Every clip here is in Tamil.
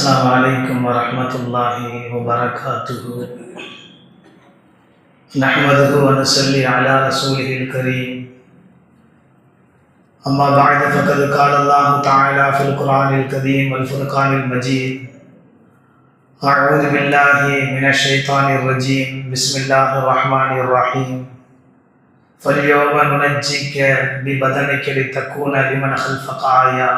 السلام عليكم ورحمة الله وبركاته. نحمده ونصلي على رسوله الكريم. أما بعد فقد قال الله تعالى في القرآن الكريم والفرقان المجيد: أعوذ بالله من الشيطان الرجيم. بسم الله الرحمن الرحيم. فاليوم ننجيك ببدنك لتكون لمن خلفك آية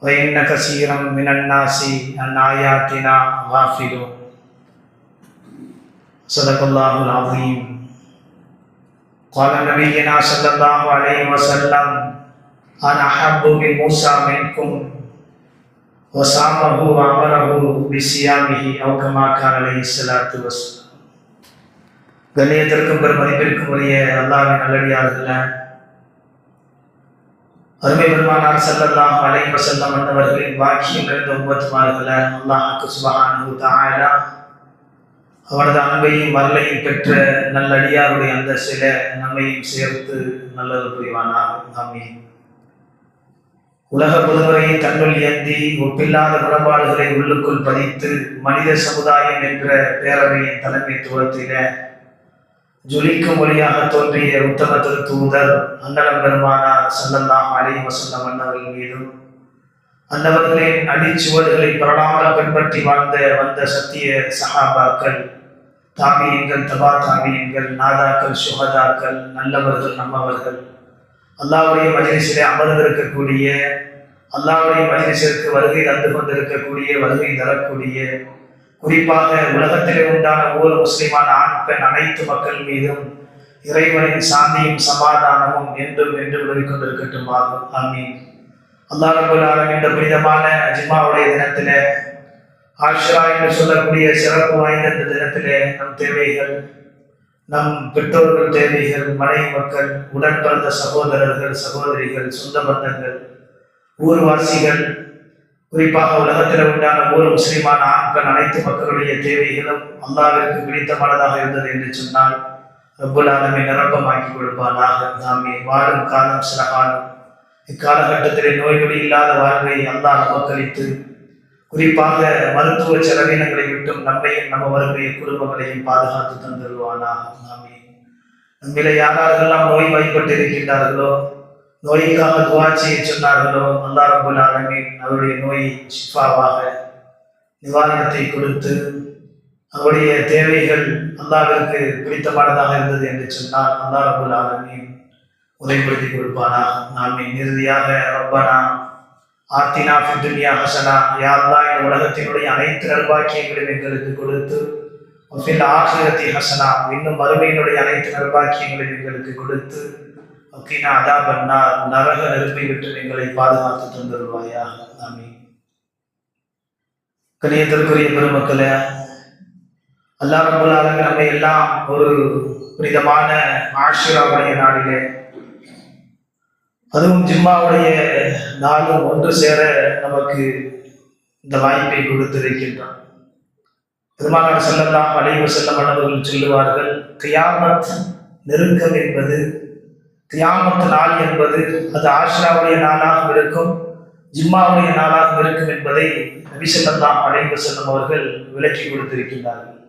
وإن كثيرا من الناس عن آياتنا غافلون. صدق الله العظيم. قال نبينا صلى الله عليه وسلم: أنا أحب بموسى منكم وصامه وأمره بصيامه أو كما قال عليه الصلاة والسلام. கண்ணியத்திற்கும் பெருமதிப்பிற்கும் உரிய அல்லாஹ்வின் நல்லடியார்களே, அருமை பெருமானார் ஸல்லல்லாஹு அலைஹி வஸல்லம் அவர்களின் வாக்கியம் நிறைந்த உம்மத்துமார்களே, அல்லாஹ்வுக்கு சுப்ஹானஹு வ தஆலா அவனது அன்பையும் அருளையும் பெற்ற நல்லடியாருடைய அந்த சில நம்மையும் சேர்த்து நல்லது புரிவானாக. ஆமீன். உலக பொதுமுறையை தன்னுள் ஏந்தி ஒப்பில்லாத குணபாடுகளை உள்ளுக்குள் பதித்து மனித சமுதாயம் என்ற பேரவையின் தலைமைத்துவத்தில ஜொலிக்கும் மொழியாக தோன்றிய உத்தம திருத்தூதர் அன்னலம் பெருமானார் ஸல்லல்லாஹு அலைஹி வஸல்லம் அன்னவர்கள் மீதும் அன்னவர்களின் அடிச்சுவடுகளை பரடாமல் பின்பற்றி வந்த சத்திய சஹாபாக்கள், தாபியீன்கள், தபா தாபியீன்கள், நாதாக்கள், சுஹதாக்கள், நல்லவர்கள், நம்மவர்கள், அல்லாஹ்வுடைய மஜ்லிஸிலே அமர்ந்திருக்கக்கூடிய, அல்லாஹ்வுடைய மஜ்லிஸிற்கு வருகை தந்து கொண்டிருக்கக்கூடிய, வருகை தரக்கூடிய, குறிப்பாக உலகத்திலே உண்டான ஒவ்வொரு முஸ்லிமான ஆண் பெண் அனைத்து மக்கள் மீதும் இறைவனின் சாந்தியும் சமாதானமும் என்றும் என்று உதவி கொண்டிருக்கட்டும். ஆமீன். அல்லாஹ் ரப்பல் ஆலமீன் இந்த புனிதமான ஜும்ஆவுடைய தினத்திலே, ஆஷுரா என்று சொல்லக்கூடிய சிறப்பு வாய்ந்த இந்த தினத்திலே நம் தேவைகள், நம் பெற்றோர்கள் தேவைகள், மனைவி மக்கள், உடன் பிறந்த சகோதரர்கள், சகோதரிகள், சொந்த பந்தங்கள், ஊர்வாசிகள், குறிப்பாக உலகத்தில் உண்டான ஒவ்வொரு முஸ்லிமான ஆண் பெண் அனைத்து மக்களுடைய தேவைகளும் அல்லாஹ்விற்கு பிடித்தமானதாக இருந்தது என்று சொன்னால் ரப்பல் ஆலமீன் நிரப்பமாக்கி கொடுப்பானாக. நாமே வாழும் காலம் சில காலம், இக்காலகட்டத்திலே நோய்நொடி இல்லாத வாழ்வை அல்லாஹ் நமக்களித்து, குறிப்பாக மருத்துவ செலவினங்களை விட்டும் நம்மையும் நம்மவர்களுடைய குடும்பங்களையும் பாதுகாத்து தந்துள்வானாக. நாமே நம்மிலே யாரெல்லாம் நோய் வாய்ப்பட்டு இருக்கின்றார்களோ, நோய்க்காக துஆ செய்ய சொன்னார்களோ, அல்லாஹ் ரப்பல் ஆலமீன் அவருடைய நோயை ஷிஃபாவாக நிவாரணத்தை கொடுத்து, அவருடைய தேவைகள் அல்லாஹ்விற்கு பிடித்தமானதாக இருந்தது என்று சொன்னால் அல்லாஹ் ரப்பல் ஆலமீன் உரைப்படுத்தி கொடுப்பானாக. நாமே இறுதியாக ரப்பனா ஆத்தினா ஃபித் துன்யா ஹஸனா, யா அல்லாஹ் இந்த உலகத்தினுடைய அனைத்து நற்பாக்கியங்களையும் எங்களுக்கு கொடுத்து, ஃபில் ஆখিরাতি ஹஸனா, இன்னும் மறுமையினுடைய அனைத்து நற்பாக்கியங்களையும் எங்களுக்கு கொடுத்து, வக்கீனா அதாபன்னா, நரக நெருப்பை விட்டு எங்களை பாதுகாத்து தந்துள்வாயாக. ஆமீன். கண்ணியத்திற்குரிய பெருமக்களே, அல்லாஹ் ரப்பல் ஆலமீன் நம்மை எல்லாம் ஒரு புனிதமான ஆஷுராவுடைய நாளிலே, அதுவும் ஜும்ஆவுடைய நாளும் ஒன்று சேர நமக்கு இந்த வாய்ப்பை கொடுத்திருக்கின்றான். பெருமானார் ஸல்லல்லாஹு அலைஹி வஸல்லம் அவர்கள் சொல்லுவார்கள், கியாமத் நெருக்கம் என்பது, கியாமத் நாள் என்பது அது ஆஷுராவுடைய நாளாக இருக்கும், ஜும்ஆவுடைய நாளாக இருக்கும் என்பதை நபி ஸல்லல்லாஹு அலைஹி வஸல்லம் அவர்கள் விளக்கி கொடுத்திருக்கின்றார்கள்.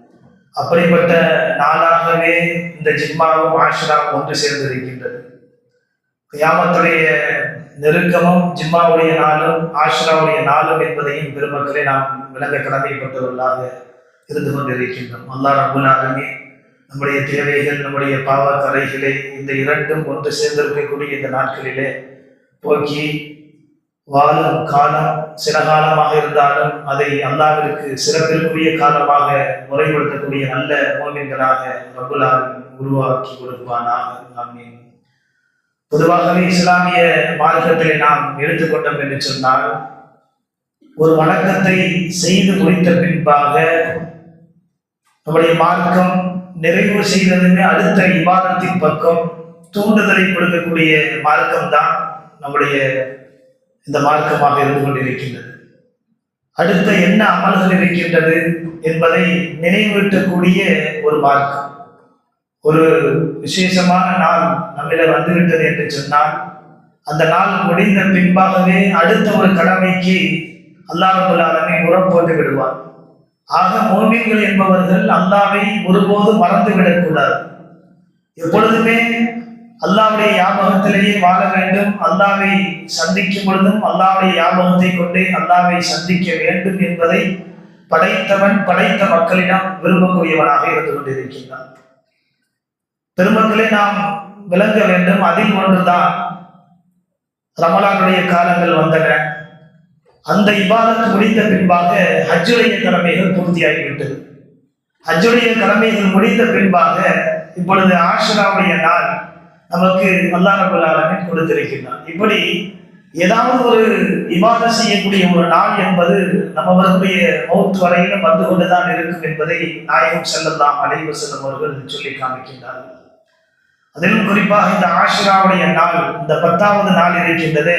அப்படிப்பட்ட நாளாகவே இந்த ஜும்ஆவும் ஆஷுராவும் ஒன்று சேர்ந்திருக்கின்றது. கியாமத்துடைய நெருக்கமும் ஜும்ஆவுடைய நாளும் ஆஷுராவுடைய நாளும் என்பதையும் பெருமக்களை நாம் விளங்க கடமைப்பட்டவர்களாக இருந்து கொண்டிருக்கின்றோம். அல்லாஹ் ரப்பல் ஆலமீன் நம்முடைய தேவைகள், நம்முடைய பாவ கரைகளை இந்த இரண்டும் ஒன்று சேர்ந்திருக்கக்கூடிய இந்த நாட்களிலே போக்கி வாழும் காலம் சில காலமாக இருந்தாலும் அதை அல்லாஹ்விற்கு சிறப்பிற்குரிய காலமாக முறைப்படுத்தக்கூடிய நல்ல மோமின்களாக ரப்பல் ஆலமீன் உருவாக்கி கொடுப்பானாக. ஆமீன். பொதுவாகவே இஸ்லாமிய மார்க்கத்திலே நாம் எடுத்துக்கொண்டோம் என்று சொன்னால், ஒரு வணக்கத்தை செய்து முடித்த பின்பாக நம்முடைய மார்க்கம் நிறைவு செய்ததுமே அடுத்த இபாதத்தின் பக்கம் தூண்டுதலை கொடுக்கக்கூடிய மார்க்கம்தான் நம்முடைய இந்த மார்க்கமாக இருந்து கொண்டிருக்கின்றது. அடுத்த என்ன அமல்கள் இருக்கின்றது என்பதை நினைவூட்டக்கூடிய ஒரு மார்க்கம். ஒரு விசேஷமான நாள் நம்மிடம் வந்துவிட்டது என்று சொன்னால், அந்த நாள் முடிந்த பின்பாகவே அடுத்த ஒரு கடமைக்கு அல்லாஹ் ரப்பல் ஆலமீன் உரம் போட்டு விடுவார். ஆக முஃமின்கள் என்பவர்கள் அல்லாஹ்வை ஒருபோதும் மறந்துவிடக்கூடாது. எப்பொழுதுமே அல்லாஹ்வுடைய ஞாபகத்திலேயே வாழ வேண்டும். அல்லாஹ்வை சந்திக்கும் பொழுதும் அல்லாஹ்வுடைய ஞாபகத்தை கொண்டே அல்லாஹ்வை சந்திக்க வேண்டும் என்பதை படைத்தவன் படைத்த மக்களிடம் விரும்பக்கூடியவனாக இருந்து கொண்டிருக்கின்றான். பெருமக்களை நாம் விளங்க வேண்டும். அதில் ஒன்றுதான் ரமலானுடைய காலங்கள் வந்தன. அந்த இபாதத் முடிந்த பின்பாக ஹஜ்ஜுடைய கடமைகள் பூர்த்தியாகிவிட்டது. ஹஜ்ஜுடைய கடமைகள் முடிந்த பின்பாக இப்பொழுது ஆஷுராவுடைய நாள் நமக்கு அல்லாஹ் ரப்பல் ஆலமீன் கொடுத்திருக்கின்றான். இப்படி ஏதாவது ஒரு இபாதத் செய்யக்கூடிய ஒரு நாள் என்பது நம்மவர்களுடைய மௌத் வரையிலும் வந்து கொண்டுதான் இருக்கும் என்பதை நாயகம் ஸல்லல்லாஹு அலைஹி வஸல்லம் அவர்கள் சொல்லி காமிக்கின்றார்கள். அதிலும் குறிப்பாக இந்த ஆஷுராவுடைய நாள், இந்த 10வது நாள் இருக்கின்றது,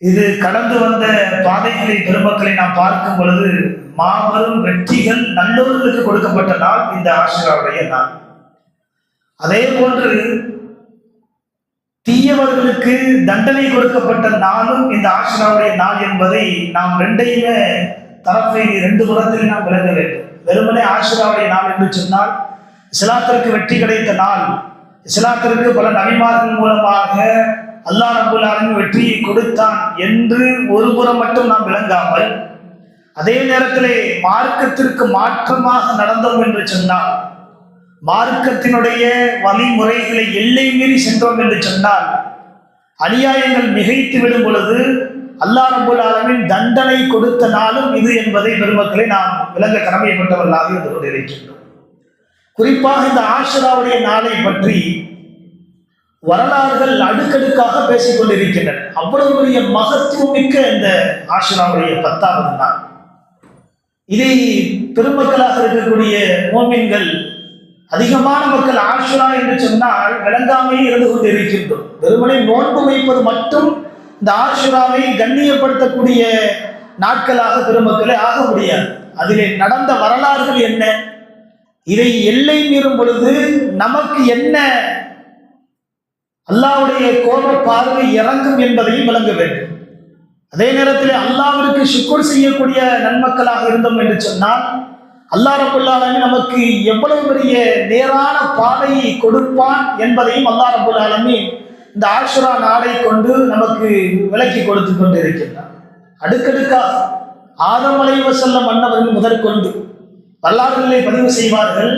இது கடந்து வந்த பாதைகளை பெருமக்களை நாம் பார்க்கும் பொழுது மாபெரும் வெற்றிகள் நல்லவர்களுக்கு கொடுக்கப்பட்ட நாள் இந்த ஆஷுராவுடைய நாள். அதே போன்று தீயவர்களுக்கு தண்டனை கொடுக்கப்பட்ட நாளும் இந்த ஆஷுராவுடைய நாள் என்பதை நாம் ரெண்டையுமே ரெண்டு புறத்தில் நாம் விளங்க வேண்டும். வெறுமனே ஆஷுராவுடைய நாள் என்று சொன்னால் இஸ்லாத்திற்கு வெற்றி கிடைத்த நாள், இஸ்லாத்திற்கு பல நபிமார்கள் மூலமாக அல்லாஹ் ரப்பல் ஆலமீன் வெற்றியை கொடுத்தான் என்று ஒரு புறம் மட்டும் நாம் விளங்காமல், அதே நேரத்திலே மார்க்கத்திற்கு மாற்றமாக நடந்தோம் என்று சொன்னால், மார்க்கத்தினுடைய வழிமுறைகளை எல்லை மீறி சென்றோம் என்று சொன்னால், அநியாயங்கள் மிகைத்து விடும் பொழுது அல்லாஹ் ரப்பல் ஆலமீன் தண்டனை கொடுத்த நாளும் இது என்பதை பெருமக்களை நாம் விளங்க கடமைப்பட்டவர்களாக இருந்து கொண்டிருக்கின்றோம். குறிப்பாக இந்த ஆஷுராவுடைய நாளை பற்றி வரலாறுகள் அடுக்கடுக்காக பேசிக் கொண்டிருக்கின்றன. அவ்வளவு பெரிய மகத்துவம் மிக்க இந்த ஆஷுராவுடைய 10வது நாள். இதை பெருமக்களாக இருக்கக்கூடிய மோமின்கள், அதிகமான மக்கள் ஆஷுரா என்று சொன்னால் விளங்காமையே இருந்து கொண்டு இருக்கின்றோம். வெறுமனை நோன்பு வைப்பது மட்டும் இந்த ஆஷுராவை கண்ணியப்படுத்தக்கூடிய நாட்களாக பெருமக்களே ஆக முடியாது. அதிலே நடந்த வரலாறுகள் என்ன, இதை எல்லை மீறும் பொழுது நமக்கு என்ன அல்லாஹ்வுடைய கோப பார்வை இறங்கும் என்பதையும் விளங்க வேண்டும். அதே நேரத்தில் அல்லாஹ்விற்கு ஷுக்ர் செய்யக்கூடிய நன்மக்களாக இருந்தோம் என்று சொன்னால் அல்லாஹ் ரப்பல் ஆலமீன் நமக்கு எவ்வளவு பெரிய நேரான பாதையை கொடுப்பான் என்பதையும் அல்லாஹ் ரப்பல் ஆலமீன் இந்த ஆஷுரா நாளை கொண்டு நமக்கு விளக்கி கொடுத்து கொண்டு இருக்கின்றான். அடுக்கடுக்காக ஆதம் அலைஹிஸ்ஸலாம் அன்னவர்கள் முதற்கொண்டு வரலாறுகளை பதிவு செய்வார்கள்.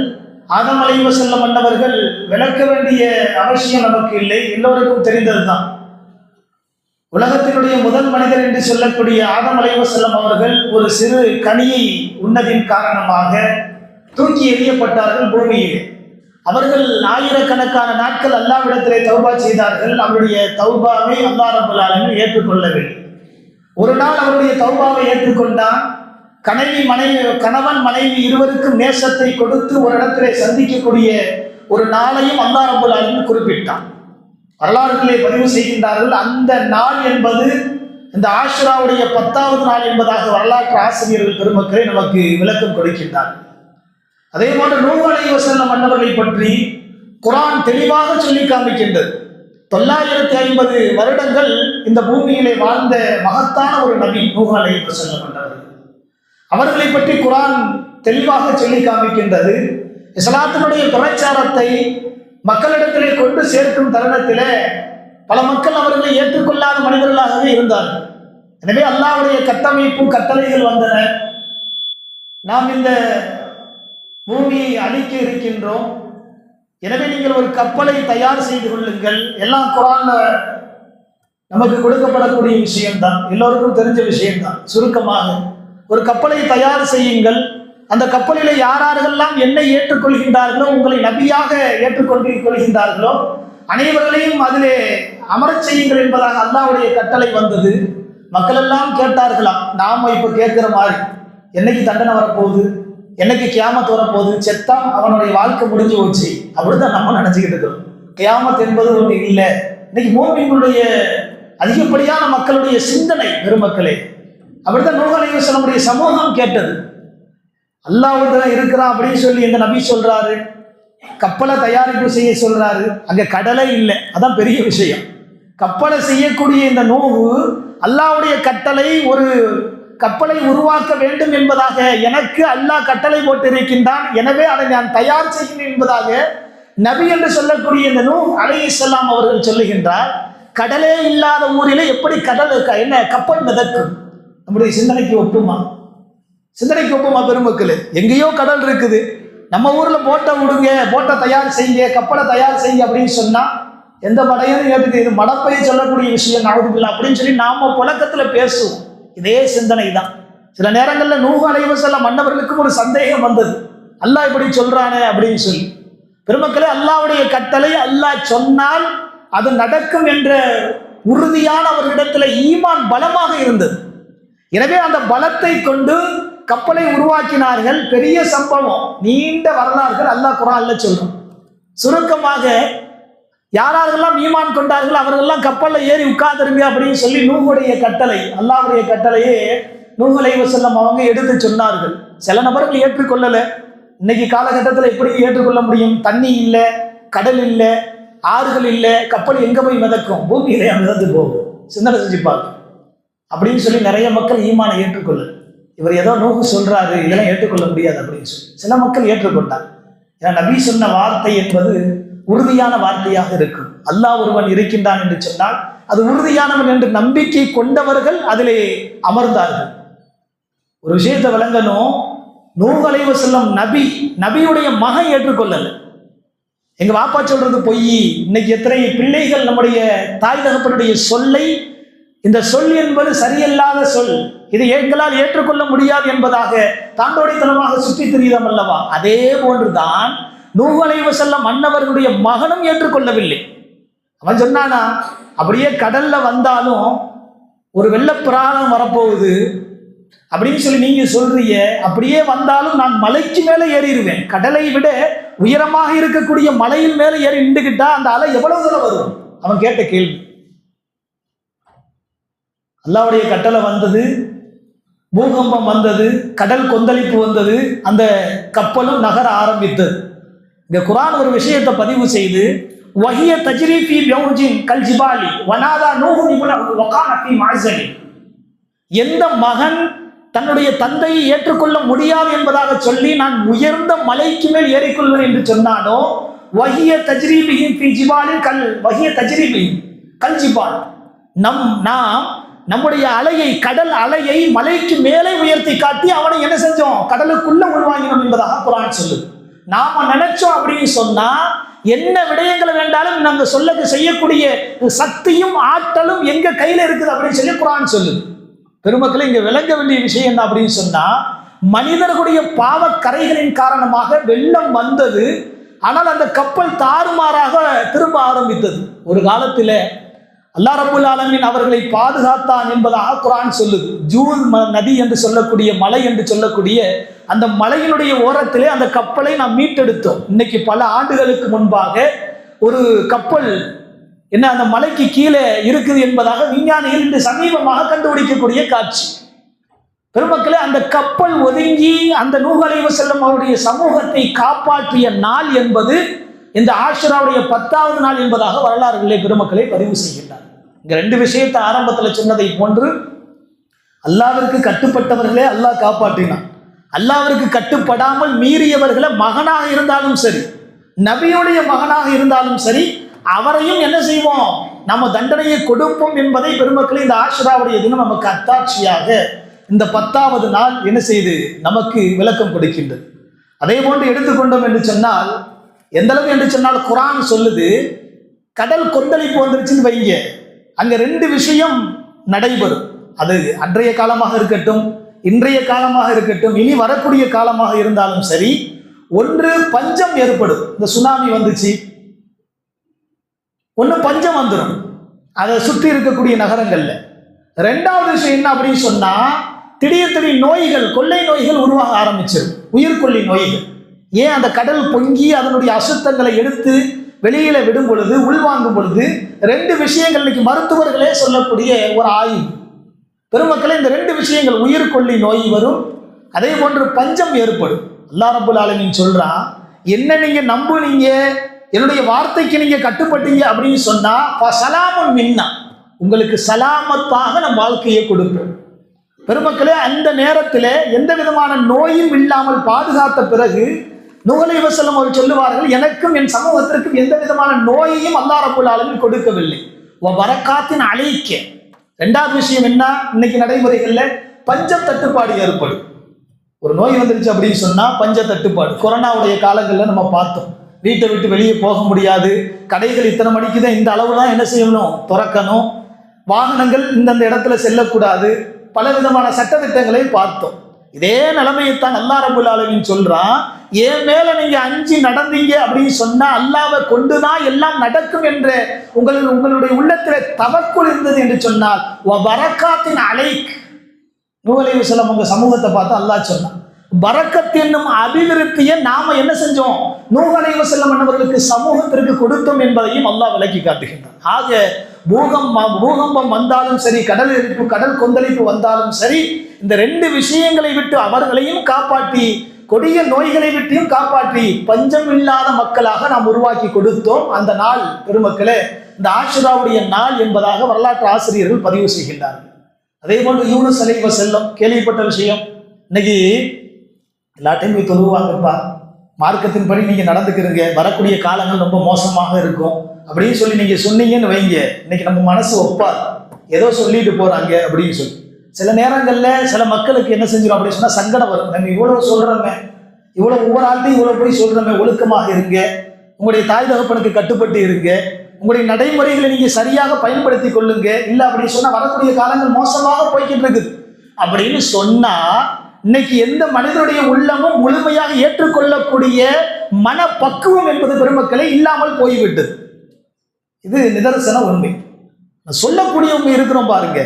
ஆதம் அலைஹிஸ்ஸலாம் அன்னவர்கள் விளக்க வேண்டிய அவசியம் நமக்கு இல்லை, எல்லோருக்கும் தெரிந்ததுதான். உலகத்தினுடைய முதல் மனிதர் என்று சொல்லக்கூடிய ஆதம் அலைஹிஸ்ஸலாம் அவர்கள் ஒரு சிறு கனியை உண்ணதின் காரணமாக தூக்கி எறியப்பட்டார்கள் பூமியிலே. அவர்கள் ஆயிரக்கணக்கான நாட்கள் அல்லாஹ்விடத்திலே தௌபா செய்தார்கள். அவருடைய தௌபாவை அல்லாஹ் ரப்பல் ஆலமீன் ஏற்றுக்கொள்ளவில்லை. ஒரு நாள் அவருடைய தௌபாவை ஏற்றுக்கொண்டான். கணவன் மனைவி இருவருக்கும் நேசத்தை கொடுத்து ஒரு இடத்திலே சந்திக்கக்கூடிய ஒரு நாளையும் அல்லாஹ் ரப்பல் ஆலமீன் குறிப்பிட்டான். வரலாறுகளை பதிவு செய்கின்றார்கள். அந்த நாள் என்பது இந்த ஆஷுராவுடைய 10வது நாள் என்பதாக வரலாற்று ஆசிரியர்கள் பெருமக்களை நமக்கு விளக்கம் கொடுக்கின்றார்கள். அதே போன்று நூஹ் அலைஹிஸ்ஸலாம் அன்னவர்களை பற்றி குர்ஆன் தெளிவாக சொல்லி காமிக்கின்றது. 950 வருடங்கள் இந்த பூமியிலே வாழ்ந்த மகத்தான ஒரு நபி நூஹ் அலைஹிஸ்ஸலாம் அன்னவர்கள். அவர்களை பற்றி குர்ஆன் தெளிவாக சொல்லி காமிக்கின்றது. இஸ்லாத்தினுடைய பிரச்சாரத்தை மக்களிடத்திலே கொண்டு சேர்க்கும் தருணத்திலே பல மக்கள் அவர்களை ஏற்றுக்கொள்ளாத மனிதர்களாகவே இருந்தார்கள். எனவே அல்லாஹ்வுடைய கட்டமைப்பு கட்டளைகள் வந்தன. நாம் இந்த பூமியை அழிக்க இருக்கின்றோம், எனவே நீங்கள் ஒரு கப்பலை தயார் செய்து கொள்ளுங்கள். எல்லாம் குர்ஆன்ல நமக்கு கொடுக்கப்படக்கூடிய விஷயம்தான், எல்லோருக்கும் தெரிஞ்ச விஷயம்தான். சுருக்கமாக ஒரு கப்பலை தயார் செய்யுங்கள், அந்த கப்பலிலே யாரெல்லாம் என்னை ஏற்றுக்கொள்கின்றார்களோ, உங்களை நபியாக ஏற்றுக்கொள்கின்றார்களோ அனைவர்களையும் அதிலே அமரச் செய்யுங்கள் என்பதாக அல்லாஹ்வுடைய கட்டளை வந்தது. மக்கள் எல்லாம் கேட்டார்களாம். நாம இப்ப கேட்கிற மாதிரி, என்னைக்கு தண்டனை வரப்போகுது, என்னைக்கு கியாமத் வரப்போகுது, செத்தான் அவனுடைய வாழ்க்கை முடிஞ்சு போச்சு, அப்படித்தான் நம்ம நினைச்சுக்கிட்டு இருக்கிறோம். கியாமத் என்பது ஒன்று இல்லை. இன்னைக்கு மோமின்களுடைய அதிகப்படியான மக்களுடைய சிந்தனை பெருமக்களே அப்படித்தான் நூஹ் அலைஹிஸ்ஸலாமுடைய சமூகம் கேட்டது. அல்லாஹ் இருக்கிறான் அப்படின்னு சொல்லி இந்த நபி சொல்றாரு, கப்பலை தயாரிப்பு செய்ய சொல்றாரு. அங்க கடலை இல்லை, அதான் பெரிய விஷயம். கப்பலை செய்யக்கூடிய இந்த நூஹ் அல்லாஹ்வுடைய கட்டளை ஒரு கப்பலை உருவாக்க வேண்டும் என்பதாக எனக்கு அல்லாஹ் கட்டளை போட்டிருக்கின்றான், எனவே அதை நான் தயார் செய்கிறேன் என்பதாக நபி என்று சொல்லக்கூடிய இந்த நூஹ் அலைஹிஸ்ஸலாம் அவர்கள் சொல்லுகின்றார். கடலே இல்லாத ஊரிலே எப்படி கடல் என்ன கப்பல் மிதக்கும்? நம்முடைய சிந்தனைக்கு ஒப்புமா? சிந்தனைக்கு ஒப்புமா பெருமக்களே? எங்கேயோ கடல் இருக்குது, நம்ம ஊர்ல போட்டை விடுங்க, போட்டை தயார் செய்யுங்க, கப்பலை தயார் செய்யுங்க அப்படின்னு சொன்னா எந்த மடையும் ஏற்றுக்கு இது மடப்பையை சொல்லக்கூடிய விஷயம் நாவுதுபில்லா அப்படின்னு சொல்லி நாம புழக்கத்துல பேசுவோம். இதே சிந்தனை தான். சில நேரங்களில் நூஹ் அலைஹிஸ்ஸலாம் மன்னவர்களுக்கும் ஒரு சந்தேகம் வந்தது, அல்லாஹ் இப்படி சொல்றானே அப்படின்னு சொல்லி. பெருமக்களே, அல்லாஹ்வுடைய கட்டளை அல்லாஹ் சொன்னால் அது நடக்கும் என்ற உறுதியான அவர்களிடத்துல ஈமான் பலமாக இருந்தது. எனவே அந்த பலத்தை கொண்டு கப்பலை உருவாக்கினார்கள். பெரிய சம்பவம், நீண்ட வரலாறுகள் அல்லாஹ் குர்ஆன்ல சொல்றோம். சுருக்கமாக யாரெல்லாம் ஈமான் கொண்டார்கள் அவர்களெல்லாம் கப்பல்ல ஏறி உட்கார்ந்துருங்க அப்படின்னு சொல்லி நூஹுடைய கட்டளை, அல்லாஹ்வுடைய கட்டளையே நூஹ் அலைஹிஸ்ஸலாம் அவங்க எடுத்து சொன்னார்கள். சில நபர்கள் ஏற்றுக்கொள்ளல. இன்னைக்கு காலகட்டத்தில் எப்படி ஏற்றுக்கொள்ள முடியும்? தண்ணி இல்லை, கடல் இல்லை, ஆறுகள் இல்லை, கப்பல் எங்க போய் மிதக்கும்? பூமியிலே மிதந்து போகும். சிந்தனை செஞ்சுப்பாங்க அப்படின்னு சொல்லி நிறைய மக்கள் ஈமானை ஏற்றுக்கொள்ள. இவர் ஏதோ நூஹ் சொல்றாரு, இதெல்லாம் ஏற்றுக்கொள்ள முடியாது அப்படின்னு சொல்லி சில மக்கள் ஏற்றுக்கொண்டார். ஏன்னா நபி சொன்ன வார்த்தை என்பது உறுதியான வார்த்தையாக இருக்கும். அல்லாஹ் ஒருவன் இருக்கின்றான் என்று சொன்னால் அது உறுதியானவன் என்று நம்பிக்கை கொண்டவர்கள் அதிலே அமர்ந்தார்கள். ஒரு விஷயத்தை விளங்கணும், நூஹ் அலைஹிஸ்ஸலாம் நபியுடைய மகன் ஏற்றுக்கொள்ளல. எங்க வாப்பா சொல்றது பொய். இன்னைக்கு எத்தனை பிள்ளைகள் நம்முடைய தாய் தகப்பனுடைய சொல்லை, இந்த சொல் என்பது சரியல்லாத சொல், இதை எங்களால் ஏற்றுக்கொள்ள முடியாது என்பதாக தாண்டோடித்தனமாக சுற்றி திரியுதம் அல்லவா? அதே போன்றுதான் நூஹ் அலைஹிஸ்ஸலாம் மன்னவர்களுடைய மகனும் ஏற்றுக்கொள்ளவில்லை. அவன் சொன்னானா, அப்படியே கடல்ல வந்தாலும் ஒரு வெள்ளப்பிராணம் வரப்போகுது அப்படின்னு சொல்லி நீங்க சொல்றீங்க, அப்படியே வந்தாலும் நான் மலைக்கு மேலே ஏறிடுவேன். கடலை விட உயரமாக இருக்கக்கூடிய மலையின் மேலே ஏறி நின்றுகிட்டா அந்த அலை எவ்வளவு தூரம் வரும்? அவன் கேட்ட கேள்வி. அல்லாஹ்வுடைய கட்டளை வந்தது, பூகம்பம் வந்தது, கடல் கொந்தளிப்பு வந்தது, அந்த கப்பலும் நகர ஆரம்பித்தது. இந்த குர்ஆன் ஒரு விஷயத்தை பதிவு செய்து, வஹிய தஜ்ரி ஃபீ மௌஜின் கல் ஜிபாலி வனாதா நூஹு இப்னஹு வகான ஃபீ மஅஸலி. எந்த மகன் தன்னுடைய தந்தையை ஏற்றுக்கொள்ள முடியாது என்பதாக சொல்லி நான் உயர்ந்த மலைக்கு மேல் ஏறிக்கொள்வேன் என்று சொன்னானோ, வஹிய தஜ்ரி பிஹிம் ஃபீ ஜிபாலின் கல் வஹிய தஜ்ரி பிஹிம் கல் ஜிபால். நாம் நம்முடைய அலையை, கடல் அலையை மலைக்கு மேலே உயர்த்தி காட்டி அவனை என்ன செஞ்சோம்? கடலுக்குள்ள உள்வாங்கினோம் என்பதாக குர்ஆன் சொல்லுது. நாம நினைச்சோம் அப்படின்னு சொன்னா என்ன விடயங்களை வேண்டாலும் நாங்க செய்யக்கூடிய சக்தியும் ஆற்றலும் எங்க கையில இருக்குது அப்படின்னு சொல்லி குர்ஆன் சொல்லுது. பெருமக்களை, இங்க விளங்க வேண்டிய விஷயம் என்ன அப்படின்னு சொன்னா, மனிதர்களுடைய பாவக்கரைகளின் காரணமாக வெள்ளம் வந்தது. ஆனால் அந்த கப்பல் தாறுமாறாக திரும்ப ஆரம்பித்தது. ஒரு காலத்தில் அல்லாஹ் ரப்புல் ஆலமீன் அவர்களை பாதுகாத்தான் என்பதாக குர்ஆன் சொல்லுது. ஜூல் நதி என்று சொல்லக்கூடிய மலை என்று சொல்லக்கூடிய அந்த மலையினுடைய ஓரத்திலே அந்த கப்பலை நாம் மீட்டெடுத்தோம். இன்னைக்கு பல ஆண்டுகளுக்கு முன்பாக ஒரு கப்பல் என்ன அந்த மலைக்கு கீழே இருக்குது என்பதாக விஞ்ஞானிகள் இன்று சமீபமாக கண்டுபிடிக்கக்கூடிய காட்சி. பெருமக்களே, அந்த கப்பல் ஒதுங்கி அந்த நூஹ் அலைஹிஸ்ஸலாம் அவருடைய சமூகத்தை காப்பாற்றிய நாள் என்பது இந்த ஆஷுராவுடைய 10வது நாள் என்பதாக வரலாறுகளை பெருமக்களை பதிவு செய்கின்றார். இங்க ரெண்டு விஷயத்தை ஆரம்பத்தில் சொன்னதை போன்று, அல்லாஹ்விற்கு கட்டுப்பட்டவர்களே அல்லாஹ் காப்பாற்றினான். அல்லாஹ்விற்கு கட்டுப்படாமல் மீறியவர்களை மகனாக இருந்தாலும் சரி, நபியுடைய மகனாக இருந்தாலும் சரி, அவரையும் என்ன செய்வோம்? நம்ம தண்டனையை கொடுப்போம் என்பதை பெருமக்களை இந்த ஆஷுராவுடைய தினம் நமக்கு அத்தாட்சியாக இந்த 10வது நாள் என்ன செய்து நமக்கு விளக்கம் கொடுக்கின்றது. அதே போன்று எடுத்துக்கொண்டோம் என்று சொன்னால், எந்த அளவு என்று சொன்னால் குர்ஆன் சொல்லுது, கடல் கொந்தளிப்பு வந்துருச்சுன்னு வைங்க, அங்க ரெண்டு விஷயம் நடைபெறும். அது அன்றைய காலமாக இருக்கட்டும், இன்றைய காலமாக இருக்கட்டும், இனி வரக்கூடிய காலமாக இருந்தாலும் சரி, ஒன்று பஞ்சம் ஏற்படும். இந்த சுனாமி வந்துச்சு, ஒன்று பஞ்சம் வந்துடும் அதை சுற்றி இருக்கக்கூடிய நகரங்கள்ல. ரெண்டாவது விஷயம் என்ன அப்படின்னு சொன்னா, திடீர் நோய்கள், கொள்ளை நோய்கள் உருவாக ஆரம்பிச்சிடும், உயிர்கொல்லி நோய்கள். ஏன்? அந்த கடல் பொங்கி அதனுடைய அசுத்தங்களை எடுத்து வெளியில விடும் பொழுது, உள்வாங்கும் பொழுது, ரெண்டு விஷயங்கள் இன்னைக்கு மருத்துவர்களே சொல்லக்கூடிய ஒரு ஆய்வு. பெருமக்களே, இந்த ரெண்டு விஷயங்கள், உயிர்கொல்லி நோய் வரும், அதே போன்று பஞ்சம் ஏற்படும். அல்லாஹ் ரப்புல் ஆலமீன் சொல்றான், என்ன நீங்க நம்புனீங்க, என்னுடைய வார்த்தைக்கு நீங்க கட்டுப்பட்டீங்க அப்படின்னு சொன்னா சலாமுன் மின்னா, உங்களுக்கு சலாமத்தாக நம் வாழ்க்கையை கொடுப்போம். பெருமக்களே, அந்த நேரத்தில் எந்த விதமான நோயும் இல்லாமல் பாதுகாத்த பிறகு நூஹ் அலைஹிஸ்ஸலாம் அவர்கள் சொல்லுவார்கள், எனக்கும் என் சமூகத்திற்கும் எந்த விதமான நோயையும் அல்லாஹ் ரப்பல் ஆலமீன் கொடுக்கவில்லை. வரக்காத்தின் அழைக்க. ரெண்டாவது விஷயம் என்ன, இன்னைக்கு நடைமுறைகள்ல பஞ்ச தட்டுப்பாடு ஏற்படும். ஒரு நோய் வந்துருச்சு அப்படின்னு சொன்னா பஞ்ச தட்டுப்பாடு. கொரோனாவுடைய காலங்களில் நம்ம பார்த்தோம், வீட்டை விட்டு வெளியே போக முடியாது, கடைகள் இத்தனை மணிக்கு தான் இந்த அளவு தான் என்ன செய்யணும், திறக்கணும், வாகனங்கள் இந்தந்த இடத்துல செல்லக்கூடாது, பல விதமான சட்டத்திட்டங்களை பார்த்தோம். இதே நிலைமையைத்தான் அல்லாஹ் ரப்பல் ஆலமீன் சொல்றான், என் மேல நீங்க அஞ்சி நடந்தீங்க அப்படின்னு சொன்னா அல்லாஹ்வை கொண்டுதான் எல்லாம் நடக்கும் என்ற உங்களுடைய உள்ளத்திலே தவக்குல் இருந்தது என்று சொன்னால் வரக்காத்தின் அலைக். நூஹ் அலைஹிஸ்ஸலாம் உங்க சமூகத்தை பார்த்து அல்லாஹ் சொன்னான், பரக்கத் என்னும் அபிவிருத்தியை நாம என்ன செஞ்சோம், நூஹ் அலைஹிஸ்ஸலாம் அவர்களுக்கு சமூகத்திற்கு கொடுத்தோம் என்பதையும் அல்லாஹ் விளக்கி காட்டுகின்றான். ஆக பூகம்பம் வந்தாலும் சரி, கடல் எரிப்பு, கடல் கொந்தளிப்பு வந்தாலும் சரி, இந்த ரெண்டு விஷயங்களை விட்டு அவர்களையும் காப்பாற்றி, கொடிய நோய்களை விட்டையும் காப்பாற்றி பஞ்சம் இல்லாத மக்களாக நாம் உருவாக்கி கொடுத்தோம். அந்த நாள் பெருமக்களே இந்த ஆஷுராவுடைய நாள் என்பதாக வரலாற்று ஆசிரியர்கள் பதிவு செய்கின்றார்கள். அதே போன்று யூனுஸ் அலைஹிஸ்ஸலாம் கேள்விப்பட்ட விஷயம், இன்னைக்கு எல்லாத்தையும் போய் தொழுவாங்கப்பா, மார்க்கத்தின்படி நீங்க நடந்துக்கிறீங்க, வரக்கூடிய காலங்கள் ரொம்ப மோசமாக இருக்கும் அப்படின்னு சொல்லி நீங்க சொன்னீங்கன்னு வைங்க, இன்னைக்கு நம்ம மனசு ஒப்பாது, ஏதோ சொல்லிட்டு போறாங்க அப்படின்னு சொல்லி. சில நேரங்கள்ல சில மக்களுக்கு என்ன செஞ்சிடும் அப்படின்னு சொன்னா சங்கடம் வரும். நம்ம இவ்வளவு சொல்றோமே, இவ்வளவு ஒவ்வொரு ஆள்கிட்டையும் இவ்வளவு போய் சொல்றோமே, ஒழுக்கமாக இருங்க, உங்களுடைய தாய் தகப்பனுக்கு கட்டுப்பட்டு இருங்க, உங்களுடைய நடைமுறைகளை நீங்க சரியாக பயன்படுத்தி கொள்ளுங்க, இல்லை அப்படின்னு சொன்னா வரக்கூடிய காலங்கள் மோசமாக போய்கிட்டு இருக்குது அப்படின்னு சொன்னா இன்னைக்கு எந்த மனிதனுடைய உள்ளமும் முழுமையாக ஏற்றுக்கொள்ளக்கூடிய மனப்பக்குவம் என்பது பெருமக்களை இல்லாமல் போய்விட்டது. இது நிதர்சன உண்மை. சொல்லக்கூடியவங்க இருக்கிறோம் பாருங்க,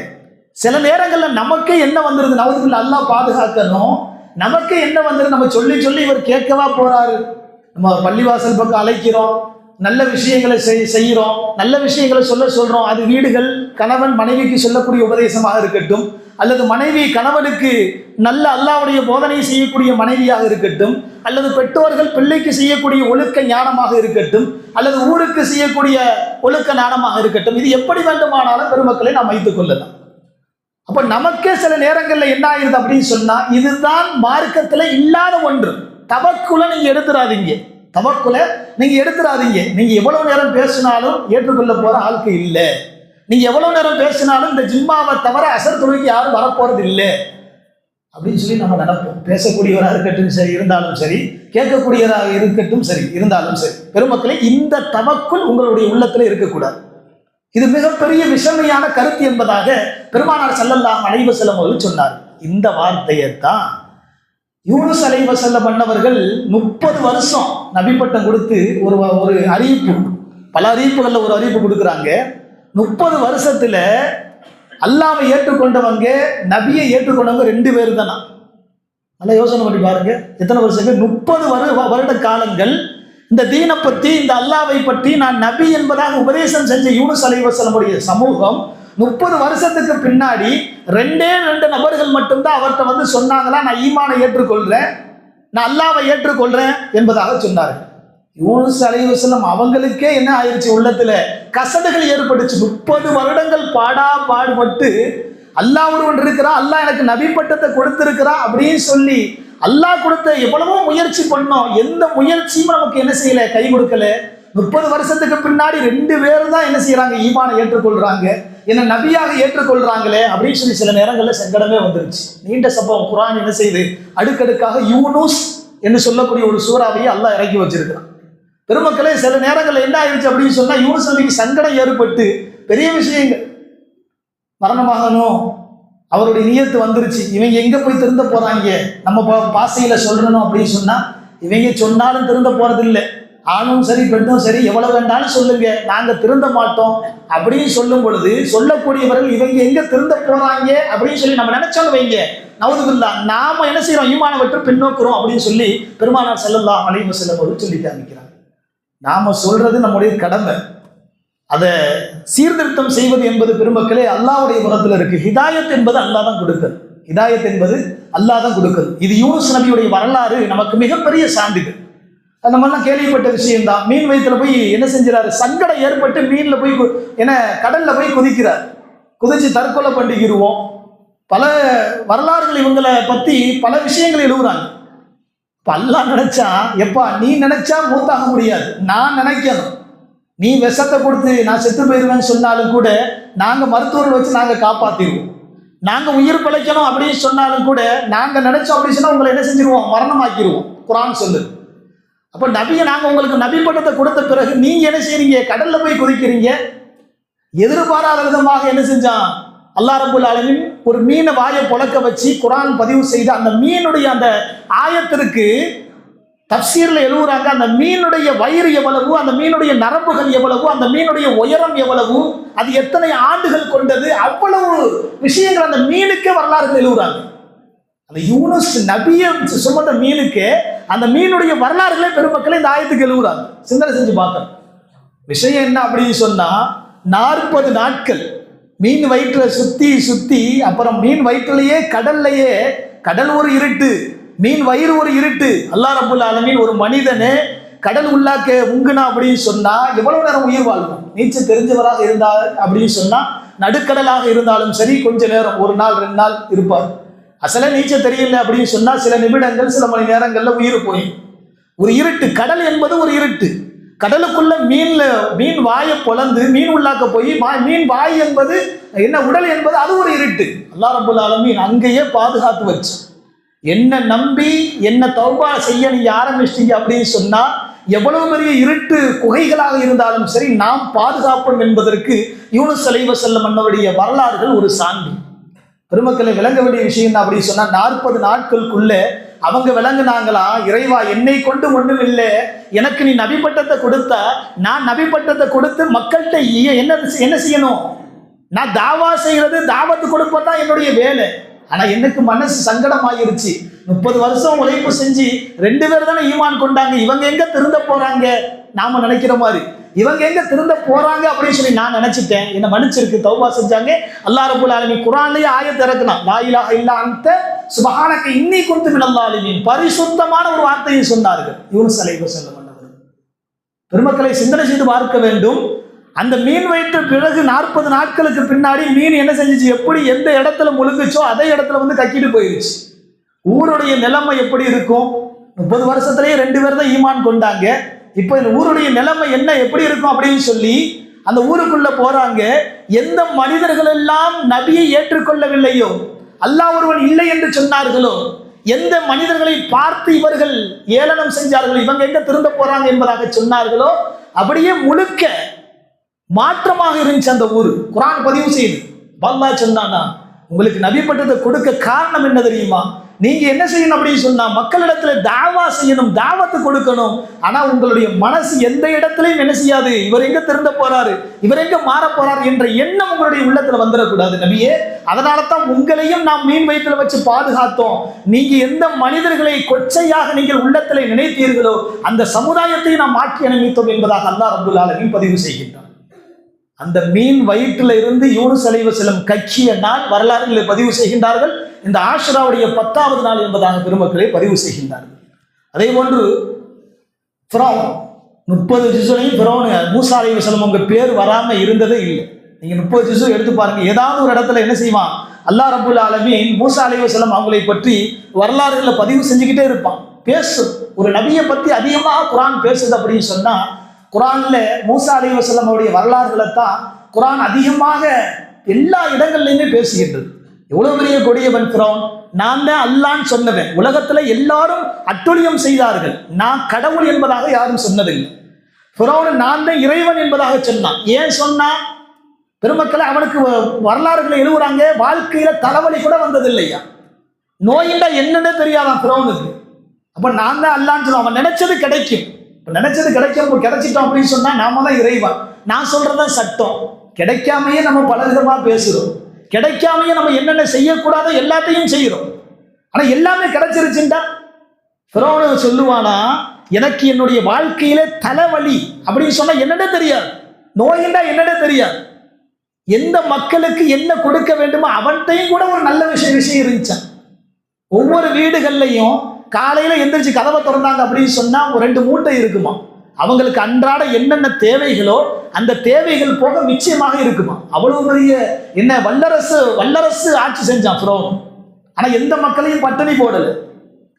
சில நேரங்கள்ல நமக்கே என்ன வந்துருது, நவதுல அல்லாஹ் பாதுகாக்கணும், நமக்கே என்ன வந்துருது, நம்ம சொல்லி சொல்லி இவர் கேட்கவா போறாரு, நம்ம பள்ளிவாசல் பக்கம் அழைக்கிறோம், நல்ல விஷயங்களை செய்கிறோம், நல்ல விஷயங்களை சொல்றோம். அது வீடுகள் கணவன் மனைவிக்கு சொல்லக்கூடிய உபதேசமாக இருக்கட்டும், அல்லது மனைவி கணவனுக்கு நல்ல அல்லாஹ்வுடைய போதனை செய்யக்கூடிய மனைவியாக இருக்கட்டும், அல்லது பெற்றோர்கள் பிள்ளைக்கு செய்யக்கூடிய ஒழுக்க ஞானமாக இருக்கட்டும், அல்லது ஊருக்கு செய்யக்கூடிய ஒழுக்க ஞானமாக இருக்கட்டும், இது எப்படி வேண்டுமானாலும் பெருமக்களை நாம் வைத்துக் கொள்ளலாம். அப்ப நமக்கே சில நேரங்கள்ல என்ன ஆயிருது அப்படின்னு சொன்னா, இதுதான் மார்க்கத்துல இல்லாத ஒன்று. தவக்குல நீங்க எடுத்துறாதீங்க, தவக்குல நீங்க எடுத்துறாதீங்க. நீங்க எவ்வளவு நேரம் பேசினாலும் ஏற்றுக்கொள்ள போற ஆளுக்கு இல்லை, நீங்க எவ்வளவு நேரம் பேசினாலும் இந்த ஜிம்மாவை தவிர அசர் தொழுகைக்கு யாரும் வரப்போறது இல்லை அப்படின்னு சொல்லி நம்ம நடப்போம். பேசக்கூடியவராக இருக்கட்டும் சரி, இருந்தாலும் சரி, கேட்கக்கூடியவராக இருக்கட்டும் சரி, இருந்தாலும் சரி, பெருமக்களை இந்த தவக்குள் உங்களுடைய உள்ளத்துல இருக்கக்கூடாது. இது மிகப்பெரிய விஷமையான கருத்து என்பதாக பெருமானார் ஸல்லல்லாஹு அலைஹி வஸல்லம் அவர்கள் சொன்னார். இந்த வார்த்தையைத்தான் யூனுஸ் அலைஹிஸ்ஸலாம் பண்ணவர்கள் 30 வருஷம் நபி பட்டம் கொடுத்து ஒரு அறிவிப்பு, பல அறிவிப்புகள்ல ஒரு அறிவிப்பு கொடுக்குறாங்க. 30 வருஷத்துல அல்லாஹ்வை ஏற்றுக்கொண்டவங்க, நபியை ஏற்றுக்கொண்டவங்க 2 பேர் தானா. நல்லா யோசனை பண்ணி பாருங்க, எத்தனை வருஷங்கள், 30 வருட காலங்கள் இந்த தீனை பற்றி, இந்த அல்லாஹ்வை பற்றி நான் நபி என்பதாக உபதேசம் செஞ்ச யூனுஸ் அலைஹிஸ்ஸலாமுடைய சமூகம் 30 வருஷத்துக்கு பின்னாடி 2 நபர்கள் மட்டும்தான் அவர்கிட்ட வந்து சொன்னாங்களா, நான் ஈமானை ஏற்றுக்கொள்றேன், நான் அல்லாஹ்வை ஏற்றுக்கொள்றேன் என்பதாக சொன்னார்கள். யூனுஸ் அலைஹிஸ்ஸலாம் அவங்களுக்கே என்ன ஆயிடுச்சு, உள்ளத்துல கசடுகள் ஏற்பட்டுச்சு. 30 வருடங்கள் பாடுபட்டு அல்லாஹ் ஒருவன் இருக்கிறான், அல்லாஹ் எனக்கு நபி பட்டத்தை கொடுத்திருக்கிறான் அப்படின்னு சொல்லி அல்லாஹ் கொடுத்த எவ்வளவோ முயற்சி பண்ணோம், எந்த முயற்சியும் நமக்கு என்ன செய்யல, கை கொடுக்கல. 30 வருஷத்துக்கு பின்னாடி 2 பேர் தான் என்ன செய்யறாங்க, ஈமானை ஏற்றுக்கொள்றாங்க, என்ன நபியாக ஏற்றுக்கொள்றாங்களே அப்படின்னு சொல்லி சில நேரங்களில் சங்கடமே வந்துருச்சு. நீண்ட சம்பவம். குர்ஆன் என்ன செய்யுது, அடுக்கடுக்காக யூனுஸ் என்று சொல்லக்கூடிய ஒரு சூறாவையை அல்லாஹ் இறக்கி வச்சிருக்கிறான். பெருமக்களே, சில நேரங்களில் என்ன ஆயிடுச்சு அப்படின்னு சொன்னா, யூனுஸ் நபிக்கு சங்கடம் ஏற்பட்டு பெரிய விஷயங்கள், மரணமாகணும் அவருடைய நியத்து வந்துருச்சு, இவங்க எங்க போய் திருந்த போறாங்க, நம்ம பாசையில சொல்லணும் அப்படின்னு சொன்னா இவங்க சொன்னாலும் திருந்த போறது இல்லை, ஆணும் சரி பெண்ணும் சரி எவ்வளவு வேண்டாலும் சொல்லுங்க, நாங்க திருந்த மாட்டோம் அப்படின்னு சொல்லும் பொழுது சொல்லக்கூடியவர்கள் இவங்க எங்க திருந்த போறாங்க அப்படின்னு சொல்லி நம்ம நினைச்சோன்னு வைங்க, நவுதுபில்லா, நாம என்ன செய்யறோம், ஈமானை விட்டு பின்னோக்குறோம் அப்படின்னு சொல்லி பெருமானார் ஸல்லல்லாஹு அலைஹி வஸல்லம் அவர்கள் சொல்லி காமிக்கிறாங்க. நாம சொல்றது நம்முடைய கடமை, அதை சீர்திருத்தம் செய்வது என்பது பெருமக்களே அல்லாஹ்வுடைய புறத்தில் இருக்கு. ஹிதாயத் என்பது அல்லாஹ் தான் கொடுக்குது, ஹிதாயத் என்பது அல்லாஹ் தான் கொடுக்குது. இது யூனுஸ் நபியுடைய வரலாறு நமக்கு மிகப்பெரிய சான்றிதழ். அந்த மாதிரிலாம் கேள்விப்பட்ட விஷயம்தான். மீன் வயிற்றுல போய் என்ன செஞ்சாரு, சங்கடம் ஏற்பட்டு மீன்ல போய் என்ன கடல்ல போய் குதிக்கிறார், குதிச்சு தற்கொலை பண்ணிக்கிடுவோம், பல வரலாறுகள் இவங்களை பற்றி பல விஷயங்கள் எழுதுறாங்க. இப்போ அல்லாஹ் நினைச்சா, எப்பா நீ நினைச்சா மூத்தாக முடியாது, நான் நினைக்கணும். நீ விஷத்தை கொடுத்து நான் செத்து போயிடுவேன்னு சொன்னாலும் கூட நாங்கள் மருத்துவர்கள் வச்சு நாங்கள் காப்பாற்றிடுவோம். நாங்கள் உயிர் பிழைக்கணும் அப்படின்னு சொன்னாலும் கூட நாங்கள் நினைச்சோம் அப்படின்னு சொன்னால் உங்களை என்ன செஞ்சிருவோம், மரணமாக்கிடுவோம். குர்ஆன் சொல்லுது. அப்போ நபியை நாங்கள் உங்களுக்கு நபி பட்டத்தை கொடுத்த பிறகு நீங்கள் என்ன செய்றீங்க, கடலில் போய் குதிக்கிறீங்க. எதிர்பாராத விதமாக என்ன செஞ்சான் அல்லாஹ் ரப்பல் ஆலமீன், ஒரு மீனை வாயை பொளக்க வச்சு குர்ஆன் பதிவு செய்து அந்த மீனுடைய அந்த ஆயத்திற்கு தஃப்சீர்ல எழுதுறாங்க, அந்த மீனுடைய வயிறு எவ்வளவு, அந்த மீனுடைய நரம்புகள் எவ்வளவு, அந்த மீனுடைய உயரம் எவ்வளவு, அது எத்தனை ஆண்டுகள் கொண்டது, அவ்வளவு விஷயங்கள் அந்த மீனுக்கே வரலாறுகள் எழுதுறாங்க. அந்த யூனுஸ் நபியை சுமந்த மீனுக்கு அந்த மீனுடைய வரலாறுகளே பெருமக்களை இந்த ஆயத்துக்கு எழுதுறாங்க. சிந்தனை செஞ்சு பார்க்கணும். விஷயம் என்ன அப்படின்னு சொன்னா, 40 நாட்கள் மீன் வயிற்றுல சுத்தி சுத்தி, அப்புறம் மீன் வயிற்றுலையே கடல்லையே, கடல் ஒரு இருட்டு, மீன் வயிறு ஒரு இருட்டு. அல்லாஹ் ரப்பல் ஆலமீன் ஒரு மனிதனே கடல் உள்ளாக்க முங்குனா அப்படின்னு சொன்னா எவ்வளவு நேரம் உயிர் வாழ்க்கும்? நீச்சல் தெரிஞ்சவராக இருந்தால் அப்படின்னு சொன்னா நடுக்கடலாக இருந்தாலும் சரி கொஞ்ச நேரம், 1 நாள் 2 நாள் இருப்பார். அசல நீச்சல் தெரியல அப்படின்னு சொன்னா சில நிமிடங்கள் சில மணி நேரங்கள்ல உயிர் போயிடும். ஒரு இருட்டு, கடல் என்பது ஒரு இருட்டு. கடலுக்குள்ள மீன் வாயை பொளந்து மீன் உள்ளாக்க போய் மீன் வாய் என்பது என்ன, உடல் என்பது அது ஒரு இருட்டு. அல்லாஹ் ரப்பல் ஆலமீன் அங்கேயே பாதுகாத்து வச்சு, என்ன நம்பி என்ன தௌபா செய்ய நீங்க ஆரம்பிச்சிட்டீங்க அப்படின்னு சொன்னா எவ்வளவு பெரிய இருட்டு குகைகளாக இருந்தாலும் சரி நாம் பாதுகாப்போம் என்பதற்கு யூனுஸ் அலைஹிஸ்ஸலாம் அன்னவருடைய வரலாறுகள் ஒரு சான்று. பெருமக்களை விளங்க வேண்டிய விஷயம் அப்படின்னு சொன்னா 40 நாட்களுக்குள்ள அவங்க விளங்குனாங்களா, இறைவா என்னை கொண்டு ஒன்றும் இல்லை, எனக்கு நீ நபி பட்டத்தை கொடுத்தா நான் நபி பட்டத்தை கொடுத்து மக்கள்கிட்ட என்ன செய்யணும், நான் தாவா செய்யறது தாவத்து கொடுப்பதான் என்னுடைய வேலை. ஆனா எனக்கு மனசு சங்கடமாயிருச்சு. 30 வருஷம் உழைப்பு செஞ்சு 2 பேர் தானே ஈமான் கொண்டாங்க, இவங்க எங்க திருந்த போறாங்க, நாம நினைக்கிற மாதிரி இவங்க எங்க திருந்த போறாங்க அப்படின்னு சொல்லி நான் நினைச்சிட்டேன். என்ன மன்னிச்சிருக்கு, தௌபா செஞ்சாங்க. அல்லாஹ் ரப்பல் ஆலமீன் குர்ஆன்லயே ஆயத் இறக்குனான், லா இலாஹ இல்லா அன்த சுப்ஹானக இன்னி குன்து மினல் ஸாலிமீன், பரிசுத்தமான ஒரு வார்த்தையை சொன்னார்கள் யூனுஸ் அலைஹிஸ்ஸலாம் அவர்கள். பெருமக்களை சிந்தனை செய்து பார்க்க வேண்டும். அந்த மீன் வயிற்று பிறகு 40 நாட்களுக்கு பின்னாடி மீன் என்ன செஞ்சிச்சு, எப்படி எந்த இடத்துல முழுங்குச்சோ அதே இடத்துல வந்து கக்கிட்டு போயிருச்சு. ஊருடைய நிலைமை எப்படி இருக்கும்? 30 வருஷத்துலயே 2 பேர் தான் ஈமான் கொண்டாங்க. இப்போ இந்த ஊருடைய நிலைமை என்ன எப்படி இருக்கும் அப்படின்னு சொல்லி அந்த ஊருக்குள்ள போறாங்க. எந்த மனிதர்கள் எல்லாம் நபியை ஏற்றுக்கொள்ளவில்லையோ, அல்லாஹ் ஒருவன் இல்லை என்று சொன்னார்களோ, எந்த மனிதர்களை பார்த்து இவர்கள் ஏளனம் செஞ்சார்களோ, இவங்க எங்க திருந்த போறாங்க என்பதாக சொன்னார்களோ, அப்படியே முழுக்க மாற்றமாக இருந்துச்சு அந்த ஊர். குர்ஆன் பதிவு செய்து அல்லாஹ் சொன்னானா, உங்களுக்கு நபி பட்டத்தை கொடுக்க காரணம் என்ன தெரியுமா, நீங்க என்ன செய்யணும் அப்படின்னு சொன்னா மக்களிடத்துல தாவா செய்யணும், தாவத்து கொடுக்கணும். ஆனா உங்களுடைய மனசு எந்த இடத்துலையும் என்ன செய்யாது, இவர் எங்க திருந்த போறாரு, இவர் எங்க மாற போறாரு என்ற எண்ணம் உங்களுடைய உள்ளத்துல வந்துடக்கூடாது நபியே. அதனால தான் உங்களையும் நாம் மீன் வயிற்றுல வச்சு பாதுகாத்தோம். நீங்க எந்த மனிதர்களை கொச்சையாக நீங்கள் உள்ளத்துல நினைத்தீர்களோ அந்த சமுதாயத்தை நாம் மாற்றி அனுப்பித்தோம் என்பதாக அல்லாஹ் ரப்பல் ஆலமீன் பதிவு செய்கின்றார். அந்த மீன் வயிற்றில் இருந்து யூனுஸ் அலைஹிஸ்ஸலாம் கக்கிய நாள் வரலாறுகளை பதிவு செய்கின்றார்கள். இந்த ஆஷுராவுடைய 10வது நாள் என்பதாக பெருமக்களை பதிவு செய்கின்றார்கள். அதே போன்று ஃபிரௌன் 30 ஜுஸுலையும் ஃபிரௌன் மூசா அலைஹிஸ்ஸலாம் உங்க பேர் வராம இருந்ததே இல்லை. நீங்க 30 ஜுஸு எடுத்து பாருங்க, ஏதாவது ஒரு இடத்துல என்ன செய்வான் அல்லாஹ் ரப்பல் ஆலமீன் மூசா அலைஹிஸ்ஸலாம் அவங்களை பற்றி வரலாறுகளை பதிவு செஞ்சுக்கிட்டே இருப்பான். பேசும் ஒரு நபியை பற்றி அதிகமாக குர்ஆன் பேசுது அப்படின்னு சொன்னா, குர்ஆன்ல மூசா அலைஹிஸ்ஸலாம் அவருடைய வரலாறுகளை தான் குர்ஆன் அதிகமாக எல்லா இடங்கள்லையுமே பேசுகின்றது. எவ்வளவு பெரிய கொடியவன் ஃபிரௌன், நான் தான் அல்லாஹ்ன்னு சொன்னவன். உலகத்துல எல்லாரும் அட்டொழியம் செய்தார்கள், நான் கடவுள் என்பதாக யாரும் சொன்னதில்லை. ஃபிரௌன் நான் தான் இறைவன் என்பதாக சொன்னான். ஏன் சொன்னா, பெருமக்களை அவனுக்கு வரலாறுகளை எழுதுறாங்க, வாழ்க்கையில தலைவலி கூட வந்ததில்லையா, நோயிண்டா என்னன்னே தெரியாதான் ஃபிரௌனுக்கு. அப்ப நான் தான் அல்லாஹ்ன்னு சொல்லுவான். அவன் நினைச்சது கிடைக்கும், நினைச்சது கிடைக்கும், கிடைச்சிட்டோம் அப்படின்னு சொன்னா நாம தான் இறைவன், நான் சொல்றதான் சட்டம். கிடைக்காமையே நம்ம பல விதமா பேசுறோம், கிடைக்காமையே நம்ம என்னென்ன செய்யக்கூடாதோ எல்லாத்தையும் செய்யறோம். ஆனா எல்லாமே கிடைச்சிருச்சுட்டா ஃபிரௌன் சொல்லுவானா, எனக்கு என்னுடைய வாழ்க்கையில தலைவலி அப்படின்னு சொன்னா என்னன்னே தெரியாது, நோயிண்டா என்னன்னே தெரியாது. எந்த மக்களுக்கு என்ன கொடுக்க வேண்டுமோ அவன்கிட்டையும் கூட ஒரு நல்ல விஷயம் இருந்துச்சான். ஒவ்வொரு வீடுகள்லையும் காலையில எந்திரிச்சு கதவை திறந்தாங்க அப்படின்னு சொன்னா ஒரு 2 மூட்டை இருக்குமா. அவங்களுக்கு அன்றாட என்னென்ன தேவைகளோ அந்த தேவைகள் போக நிச்சயமாக இருக்குமா. அவ்வளவு பெரிய என்ன வல்லரசு ஆட்சி செஞ்சான் ஃபிரௌன். ஆனா எந்த மக்களையும் பட்டினி போடல.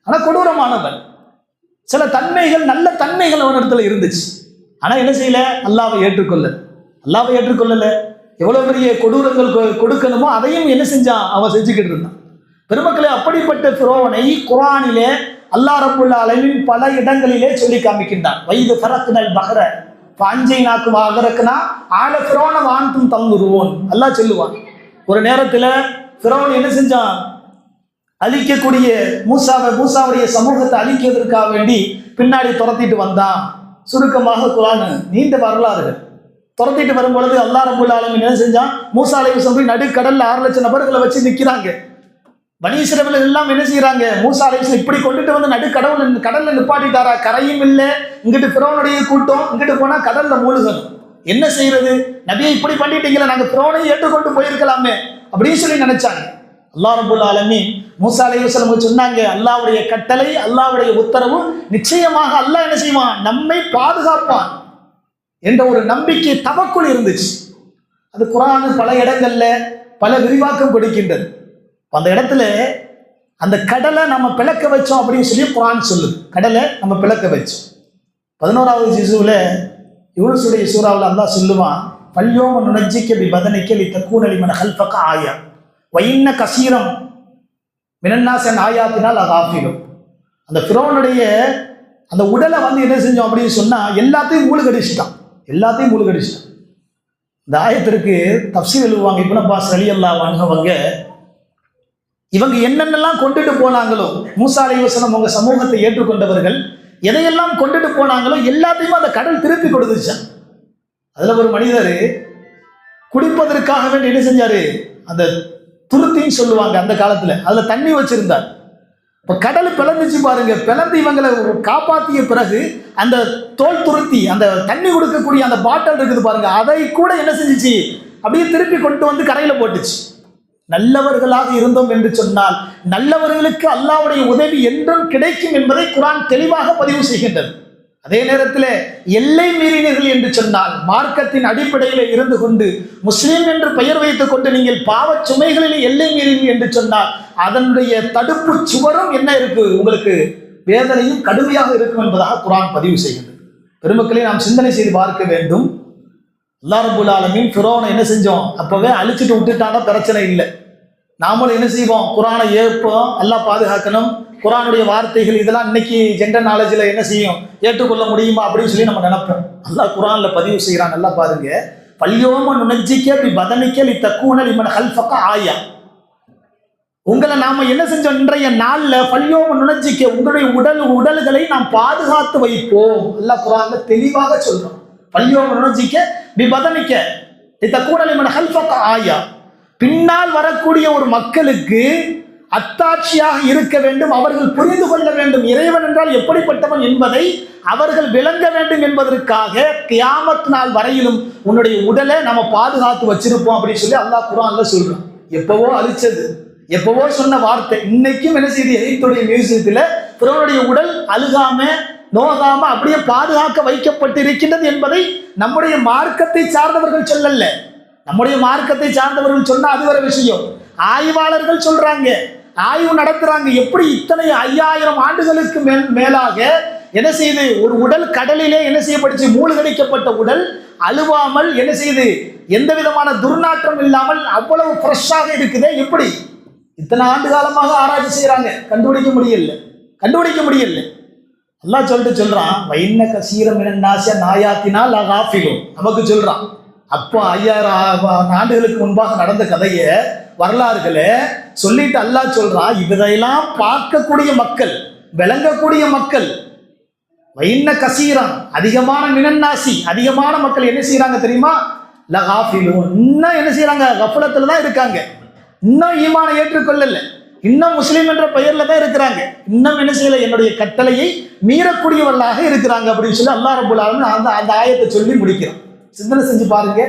ஆனா கொடூரமானவன். சில தன்மைகள், நல்ல தன்மைகள் அவனிடத்துல இருந்துச்சு. ஆனா என்ன செய்யல? அல்லாஹ்வை ஏற்றுக்கொள்ளல. எவ்வளவு பெரிய கொடூரங்கள் கொடுக்கணுமோ அதையும் என்ன செஞ்சான்? அவன் செஞ்சுக்கிட்டு இருந்தான். பெருமக்களே, அப்படிப்பட்ட ஃபிரௌனை குர்ஆனிலே அல்லாஹ் ரப்பல் ஆலமீன் பல இடங்களிலே சொல்லி காமிக்கின்றான். வைது ஃபரக்னல் பஹ்ர ஃபஅன்ஜைனாக்கும் வஅகரக்னா ஆல ஃபிரௌன வஅன்தும் தன்துரூன். அல்லாஹ் சொல்லுவான், ஒரு நேரத்தில் ஃபிரௌன் என்ன செஞ்சான்? அழிக்கக்கூடிய மூசாவுடைய சமூகத்தை அழிக்கிறதுக்காக வேண்டி பின்னாடி துரத்திட்டு வந்தான். சுருக்கமாக குர்ஆன் நீண்ட வரலாறுகள். துரத்திட்டு வரும்பொழுது அல்லாஹ் ரப்பல் ஆலமீன் என்ன செஞ்சான்? மூசா அலைஹிஸ்ஸலாம் போய் நடுக்கடல்ல 6 லட்சம் நபர்களை வச்சு நிற்கிறாங்க. பனி இஸ்ரவேலர்கள் எல்லாம் என்ன செய்யறாங்க? மூசா அலைஹிஸ்ஸலாம் இப்படி கொண்டுட்டு வந்து கடல்ல நிப்பாட்டிட்டாரா? கரையும் இல்லை, இங்கிட்டு ஃபிரௌனுடைய கூட்டம், இங்கிட்டு போனா கடல்ல மூழ்கணும். என்ன செய்யறது? நபியை இப்படி பண்ணிட்டீங்களா, நாங்க ஃபிரௌனை ஏற்றுக்கொண்டு போயிருக்கலாமே அப்படின்னு சொல்லி நினைச்சாங்க. அல்லாஹ் ரப்பல் ஆலமீன் மூசா அலைஹிஸ்ஸலாம் சொன்னாங்க, அல்லாஹ்வுடைய கட்டளை, அல்லாஹ்வுடைய உத்தரவு, நிச்சயமாக அல்லாஹ் என்ன செய்வான்? நம்மை பாதுகாப்பான் என்ற ஒரு நம்பிக்கை, தவக்குள் இருந்துச்சு. அது குர்ஆன் பல இடங்கள்ல பல விரிவாக்கம் கொடுக்கின்றது. அந்த இடத்துல அந்த கடலை நம்ம பிளக்க வச்சோம் அப்படின்னு சொல்லி குர்ஆன் சொல்லுது. கடலை நம்ம பிளக்க வச்சோம். 11வது ஜுஸுல யூனுஸுடைய சூறாவில் அல்லாஹ் சொல்லுவான், பல்யோம நுனஜ்ஜிக பி பதனிக லிதகூன லிமன் ஹல்ஃபக ஆயா வஇன்ன கஸீரம் மினன்னாஸி அன் ஆயாத்தினா லகாஃபிலூன். அந்த ஃபிரௌனுடைய அந்த உடலை என்ன செஞ்சோம் அப்படின்னு சொன்னா எல்லாத்தையும் மூழ்கடிச்சிட்டான். இந்த ஆயத்திற்கு தஃப்சீர் எழுதுவாங்க இப்னு அப்பாஸ் ரலியல்லாஹு அன்ஹு அவங்க, இவங்க என்னென்னலாம் கொண்டுட்டு போனாங்களோ, மூசா அலைஹிஸ்ஸலாம் அவங்க சமூகத்தை ஏற்றுக்கொண்டவர்கள் எதையெல்லாம் கொண்டுட்டு போனாங்களோ எல்லாத்தையும் அந்த கடல் திருப்பி கொடுத்துச்சான். அதுல ஒரு மனிதர் குடிப்பதற்காக வேண்டி என்ன செஞ்சாரு? அந்த துருத்தின்னு சொல்லுவாங்க அந்த காலத்துல, அதுல தண்ணி வச்சிருந்தார். இப்ப கடல் பிளந்துச்சு பாருங்க. பிளந்து இவங்களை காப்பாற்றிய பிறகு அந்த தோல் துருத்தி, அந்த தண்ணி கொடுக்கக்கூடிய அந்த பாட்டில் இருக்குது பாருங்க, அதை கூட என்ன செஞ்சிச்சு? அப்படியே திருப்பி கொண்டு வந்து கரையில போட்டுச்சு. நல்லவர்களாக இருந்தோம் என்று சொன்னால் நல்லவர்களுக்கு அல்லாஹ்வுடைய உதவி என்றும் கிடைக்கும் என்பதை குர்ஆன் தெளிவாக பதிவு செய்கின்றது. அதே நேரத்தில் எல்லை மீறினீர்கள் என்று சொன்னால், மார்க்கத்தின் அடிப்படையில் இருந்து கொண்டு முஸ்லீம் என்று பெயர் வைத்துக் கொண்டு நீங்கள் பாவச் சுமைகளில் எல்லை மீறினீர்கள் என்று சொன்னால் அதனுடைய தடுப்பு சுவரும் என்ன இருக்கு? உங்களுக்கு வேதனையும் கடுமையாக இருக்கும் என்பதாக குர்ஆன் பதிவு செய்கின்றது. பெருமக்களை நாம் சிந்தனை செய்து பார்க்க வேண்டும். அல்லாஹ் ரப்பல் ஆலமீன் ஃபிரௌனை என்ன செஞ்சோம்? அப்பவே அழிச்சிட்டு விட்டுட்டானா பிரச்சனை இல்லை. நாமளும் என்ன செய்வோம்? குர்ஆனை ஏற்போம், அல்லாஹ் பாதுகாக்கணும். குர்ஆனுடைய வார்த்தைகள் இதெல்லாம் இன்னைக்கு ஜென்ரல் நாலேஜில் என்ன செய்யும்? ஏற்றுக்கொள்ள முடியுமா அப்படின்னு சொல்லி நம்ம நினைப்போம். அல்லாஹ் குர்ஆன்ல பதிவு செய்கிறான். நல்லா பாருங்க, பல்யோம நுனஜ்ஜிக பி பதனிக லிதகூன லிமன் ஹல்ஃபக ஆயா. உங்களை நாம என்ன செஞ்சோம்? இன்றைய நாள்ல பல்யோம நுனஜ்ஜிக, உங்களுடைய உடல்களை நாம் பாதுகாத்து வைப்போம். அல்லாஹ் குர்ஆன்ல தெளிவாக சொல்றோம். பல்யோம நுனஜ்ஜிக பி பதனிக லிதகூன லிமன் ஹல்ஃபக ஆயா. பின்னால் வரக்கூடிய ஒரு மக்களுக்கு அத்தாட்சியாக இருக்க வேண்டும், அவர்கள் புரிந்து கொள்ள வேண்டும் இறைவன் என்றால் எப்படிப்பட்டவன் என்பதை அவர்கள் விளங்க வேண்டும் என்பதற்காக கியாமத் நாள் வரையிலும் உன்னுடைய உடலை நம்ம பாதுகாத்து வச்சிருப்போம் அப்படின்னு சொல்லி அல்லாஹ் குர்ஆன்ல சொல்றான். எப்பவோ அழிச்சது, எப்பவோ சொன்ன வார்த்தை இன்னைக்கும் என்ன செய்யுது? எகிப்துடைய மியூசியத்துல ஃபிரௌனுடைய உடல் அழுகாம நோகாம அப்படியே பாதுகாக்க வைக்கப்பட்டிருக்கின்றது என்பதை நம்முடைய மார்க்கத்தை சார்ந்தவர்கள் சொல்லல. நம்முடைய மார்க்கத்தை சார்ந்தவர்கள் சொன்னா அது ஒரு விஷயம். ஆய்வாளர்கள் சொல்றாங்க, ஆய்வு நடத்துறாங்க. எப்படி இத்தனை 5000 ஆண்டுகளுக்கு மேலாக என்ன செய்யுது? ஒரு உடல் கடலிலே என்ன செய்யப்பட்டுச்சு? மூழ்கடிக்கப்பட்ட உடல் அழுவாமல் என்ன செய்யுது? எந்த விதமான துர்நாற்றம் இல்லாமல் அவ்வளவு ஃப்ரெஷ்ஷாக இருக்குதே. எப்படி இத்தனை ஆண்டு காலமாக ஆராய்ச்சி செய்யறாங்க, கண்டுபிடிக்க முடியல. அல்லாஹ் சொல்றான், வைன்ன கஸீரம் மினன் நாஸி நாயாத்தினா லகாஃபிலூன். நமக்கு சொல்றான். அப்போ 5000 ஆண்டுகளுக்கு முன்பாக நடந்த கதையை, வரலாறுகளை சொல்லிட்டு அல்லாஹ் சொல்றான், இதையெல்லாம் பார்க்கக்கூடிய மக்கள், விளங்கக்கூடிய மக்கள், வைன்ன கஸீரம் அதிகமான மினன்னாசி, அதிகமான மக்கள் என்ன செய்யறாங்க தெரியுமா? லகாஃபிலூன். இன்னும் என்ன செய்யறாங்க? கஃபலத்துல தான் இருக்காங்க. இன்னும் ஈமானை ஏற்றுக்கொள்ளல, இன்னும் முஸ்லீம் என்ற பெயர்ல தான் இருக்கிறாங்க. இன்னும் என்ன செய்யல? என்னுடைய கட்டளையை மீறக்கூடியவர்களாக இருக்கிறாங்க அப்படின்னு சொல்லி அல்லாஹ் ரப்பல் ஆலமீன் அந்த ஆயத்தை சொல்லி முடிக்கிறான். சிந்தனை செஞ்சு பாருங்க.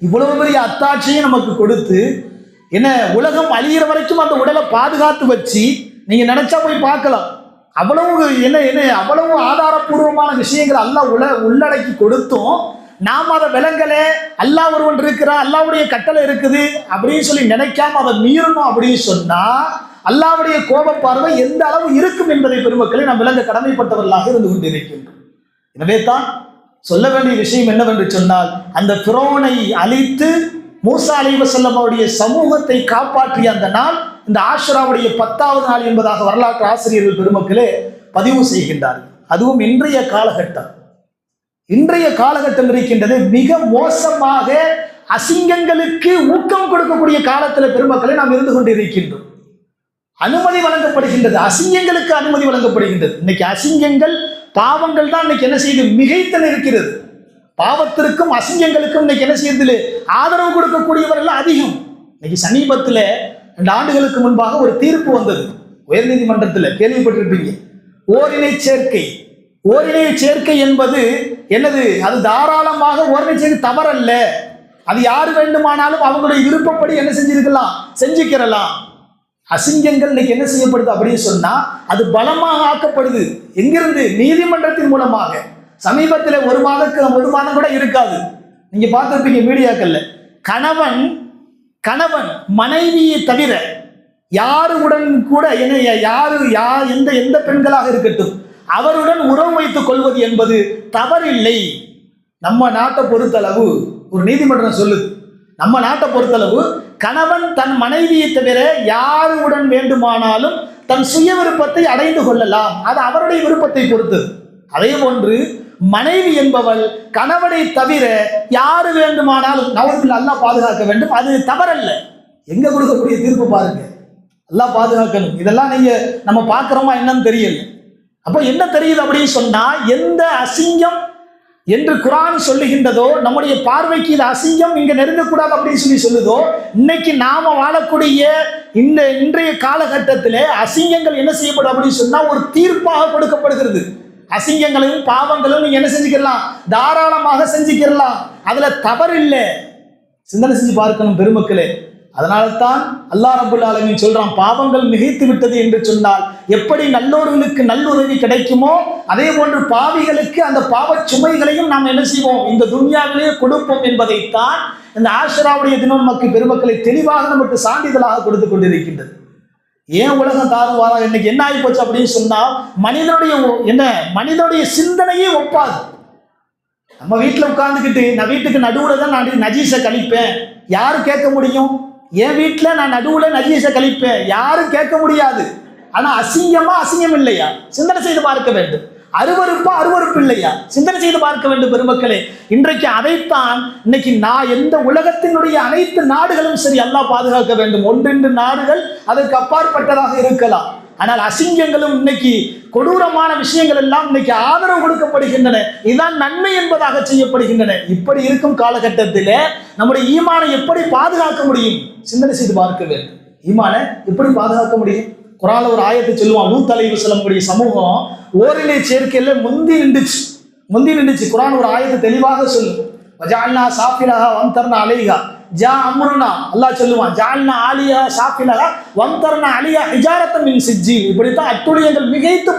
இவ்வளவு பெரிய அத்தாட்சியும் நமக்கு கொடுத்து என்ன உலகம் அழியிற வரைக்கும் அந்த உடலை பாதுகாத்து வச்சு நீங்க நினைச்சா போய் பார்க்கலாம். அவ்வளவு அவ்வளவு ஆதாரபூர்வமான விஷயங்களை அல்லாஹ் உள்ளடக்கி கொடுத்தும் நாம் அதை விளங்கல, அல்லாஹ் ஒருவன் இருக்கிறான், அல்லாஹ்வுடைய கட்டளை இருக்குது அப்படின்னு சொல்லி நினைக்காம அதை மீறணும் அப்படின்னு சொன்னா அல்லாஹ்வுடைய கோப பார்வை எந்த அளவு இருக்கும் என்பதை பெருமக்களை நாம் விளங்க கடமைப்பட்டவர்களாக இருந்து கொண்டிருக்கின்றோம். எனவே தான் சொல்ல வேண்டிய விஷயம் என்னவென்று சொன்னால், அந்த ஃபிரௌனை அழித்து மூசா அலைஹிஸ்ஸலாம் அவருடைய சமூகத்தை காப்பாற்றிய அந்த நாள் இந்த ஆஷுராவுடைய 10வது நாள் என்பதாக வரலாற்று ஆசிரியர்கள் பெருமக்களே பதிவு செய்கின்றார்கள். அதுவும் இன்றைய காலகட்டம் இருக்கின்றது மிக மோசமாக அசிங்கங்களுக்கு ஊக்கம் கொடுக்கக்கூடிய காலத்தில் பெருமக்களை நாம் இருந்து கொண்டிருக்கின்றோம். அனுமதி வழங்கப்படுகின்றது, அசிங்கங்களுக்கு அனுமதி வழங்கப்படுகின்றது. இன்னைக்கு அசிங்கங்கள் பாவங்கள் தான் இன்னைக்கு என்ன செய்யுது, மிகைத்தல் இருக்கிறது. பாவத்திற்கும் அசிங்கங்களுக்கும் இன்னைக்கு என்ன செய்யறதில்லை, ஆதரவு கொடுக்கக்கூடியவர்கள் அதிகம். இன்னைக்கு சமீபத்தில் 2 ஆண்டுகளுக்கு முன்பாக ஒரு தீர்ப்பு வந்தது உயர்நீதிமன்றத்தில், கேள்விப்பட்டிருப்பீங்க. ஓரினை சேர்க்கை என்பது என்னது, அது தாராளமாக ஓரினை சேர்க்கை தவறல்ல, அது யார் வேண்டுமானாலும் அவங்களுடைய விருப்பப்படி என்ன செஞ்சுக்கிறலாம். அசிங்கங்கள் இன்னைக்கு என்ன செய்யப்படுது அப்படின்னு சொன்னா அது பலமாக ஆக்கப்படுது. எங்கிருந்து, நீதிமன்றத்தின் மூலமாக. சமீபத்தில் ஒரு மாதம் கூட இருக்காது, நீங்க பார்த்திருப்பீங்க மீடியாக்கள்ல, கணவன் மனைவியை தவிர யாருடன் கூட எந்த பெண்களாக இருக்கட்டும் அவருடன் உறவு வைத்துக் கொள்வது என்பது தவறில்லை. நம்ம நாட்டை பொறுத்தளவு ஒரு நீதிமன்றம் சொல்லுது, நம்ம நாட்டை பொறுத்தளவு கணவன் தன் மனைவியை தவிர யாருடன் வேண்டுமானாலும் தன் சுய விருப்பத்தை அடைந்து கொள்ளலாம், அது அவருடைய விருப்பத்தை பொறுத்தது. அதே போன்று மனைவி என்பவள் கணவனை தவிர யாரு வேண்டுமானாலும், நவர்கள் அல்லாஹ் பாதுகாக்க வேண்டும், அது தவறல்ல. எங்க கொடுக்கக்கூடிய தீர்ப்பு பாருங்க, அல்லாஹ் பாதுகாக்கணும். இதெல்லாம் நம்ம பார்க்கிறோமா என்னன்னு தெரியல. அப்ப என்ன தெரியுது அப்படின்னு சொன்னா, எந்த அசிங்கம் என்று குர்ஆன் சொல்லுகின்றதோ, நம்முடைய பார்வைக்கு இது அசிங்கம், இங்க நெருங்கக்கூடாது அப்படின்னு சொல்லுதோ, இன்னைக்கு நாம வாழக்கூடிய இன்றைய காலகட்டத்தில் அசிங்கங்கள் என்ன செய்யப்படும் அப்படின்னு சொன்னா ஒரு தீர்ப்பாக கொடுக்கப்படுகிறது. அசிங்கங்களையும் பாவங்களும் நீங்க என்ன செஞ்சுக்கலாம், தாராளமாக செஞ்சுக்கலாம், அதுல தவறு இல்லை. சிந்தனை செஞ்சு பார்க்கணும் பெருமக்களே. அதனால தான் அல்லாஹ் ரப்பல் ஆலமீன் சொல்றான், பாவங்கள் மிகைத்து விட்டது என்று சொன்னால் எப்படி நல்லோர்களுக்கு நல்லுறவு கிடைக்குமோ அதே போன்று பாவிகளுக்கு அந்த பாவ சுமைகளையும் நாம் என்ன செய்வோம், இந்த துன்யாவிலேயே கொடுப்போம் என்பதைத்தான் இந்த ஆஷுராவுடைய தினம் நமக்கு பெருமக்களை தெளிவாக நமக்கு சான்றிதழாக கொடுத்து கொண்டிருக்கின்றது. ஏன் உலகம் தாறுமாறா இன்னைக்கு என்ன ஆகி போச்சு அப்படின்னு சொன்னா, மனிதனுடைய சிந்தனையே ஒப்பாது. நம்ம வீட்டில் உட்கார்ந்துக்கிட்டு நான் வீட்டுக்கு நடுவுல தான் நான் நஜீஸை கழிப்பேன், யாரு கேட்க முடியும்? என் வீட்டில் நான் நடுவுல நஜீஸை கழிப்பேன், யாரும் கேட்க முடியாது. ஆனா அசிங்கம் இல்லையா, சிந்தனை செய்து பார்க்க வேண்டும். அருவருப்பு இல்லையா, சிந்தனை செய்து பார்க்க வேண்டும் பெருமக்களே. இன்றைக்கு அதைத்தான் இன்னைக்கு எந்த உலகத்தினுடைய அனைத்து நாடுகளும் சரி அல்லாஹ் பாதுகாக்க வேண்டும். 1-2 நாடுகள் அதற்கு அப்பாற்பட்டதாக இருக்கலாம், ஆனால் அசிங்கங்களும் இன்னைக்கு கொடூரமான விஷயங்கள் எல்லாம் இன்னைக்கு ஆதரவு கொடுக்கப்படுகின்றன, இதுதான் நன்மை என்பதாக செய்யப்படுகின்றன. இப்படி இருக்கும் காலகட்டத்தில் நம்முடைய ஈமானை எப்படி பாதுகாக்க முடியும், சிந்தனை செய்து பார்க்க வேண்டும். ஈமானை எப்படி பாதுகாக்க முடியும்? குர்ஆன்ல ஒரு ஆயத்தை சொல்லுவான், லூத் அலைஹிஸ்ஸலாம் சமூகம் ஓரினை சேர்க்கையில முந்தி நின்றுச்சு. குர்ஆன் ஒரு ஆயத்தை தெளிவாக சொல்லும், வஜஅல்னா சாஃபிலஹா வம்தர்னா அலைஹா ஜா அம்ருனா. அல்லாஹ் சொல்லுவான், ஜஅல்னா ஆலியா சாஃபிலஹா வம்தர்னா அலைஹா ஹிஜாரத்தன் மின் சிஜ்ஜீல். இப்படித்தான் அட்டுழியங்கள் மிகைத்து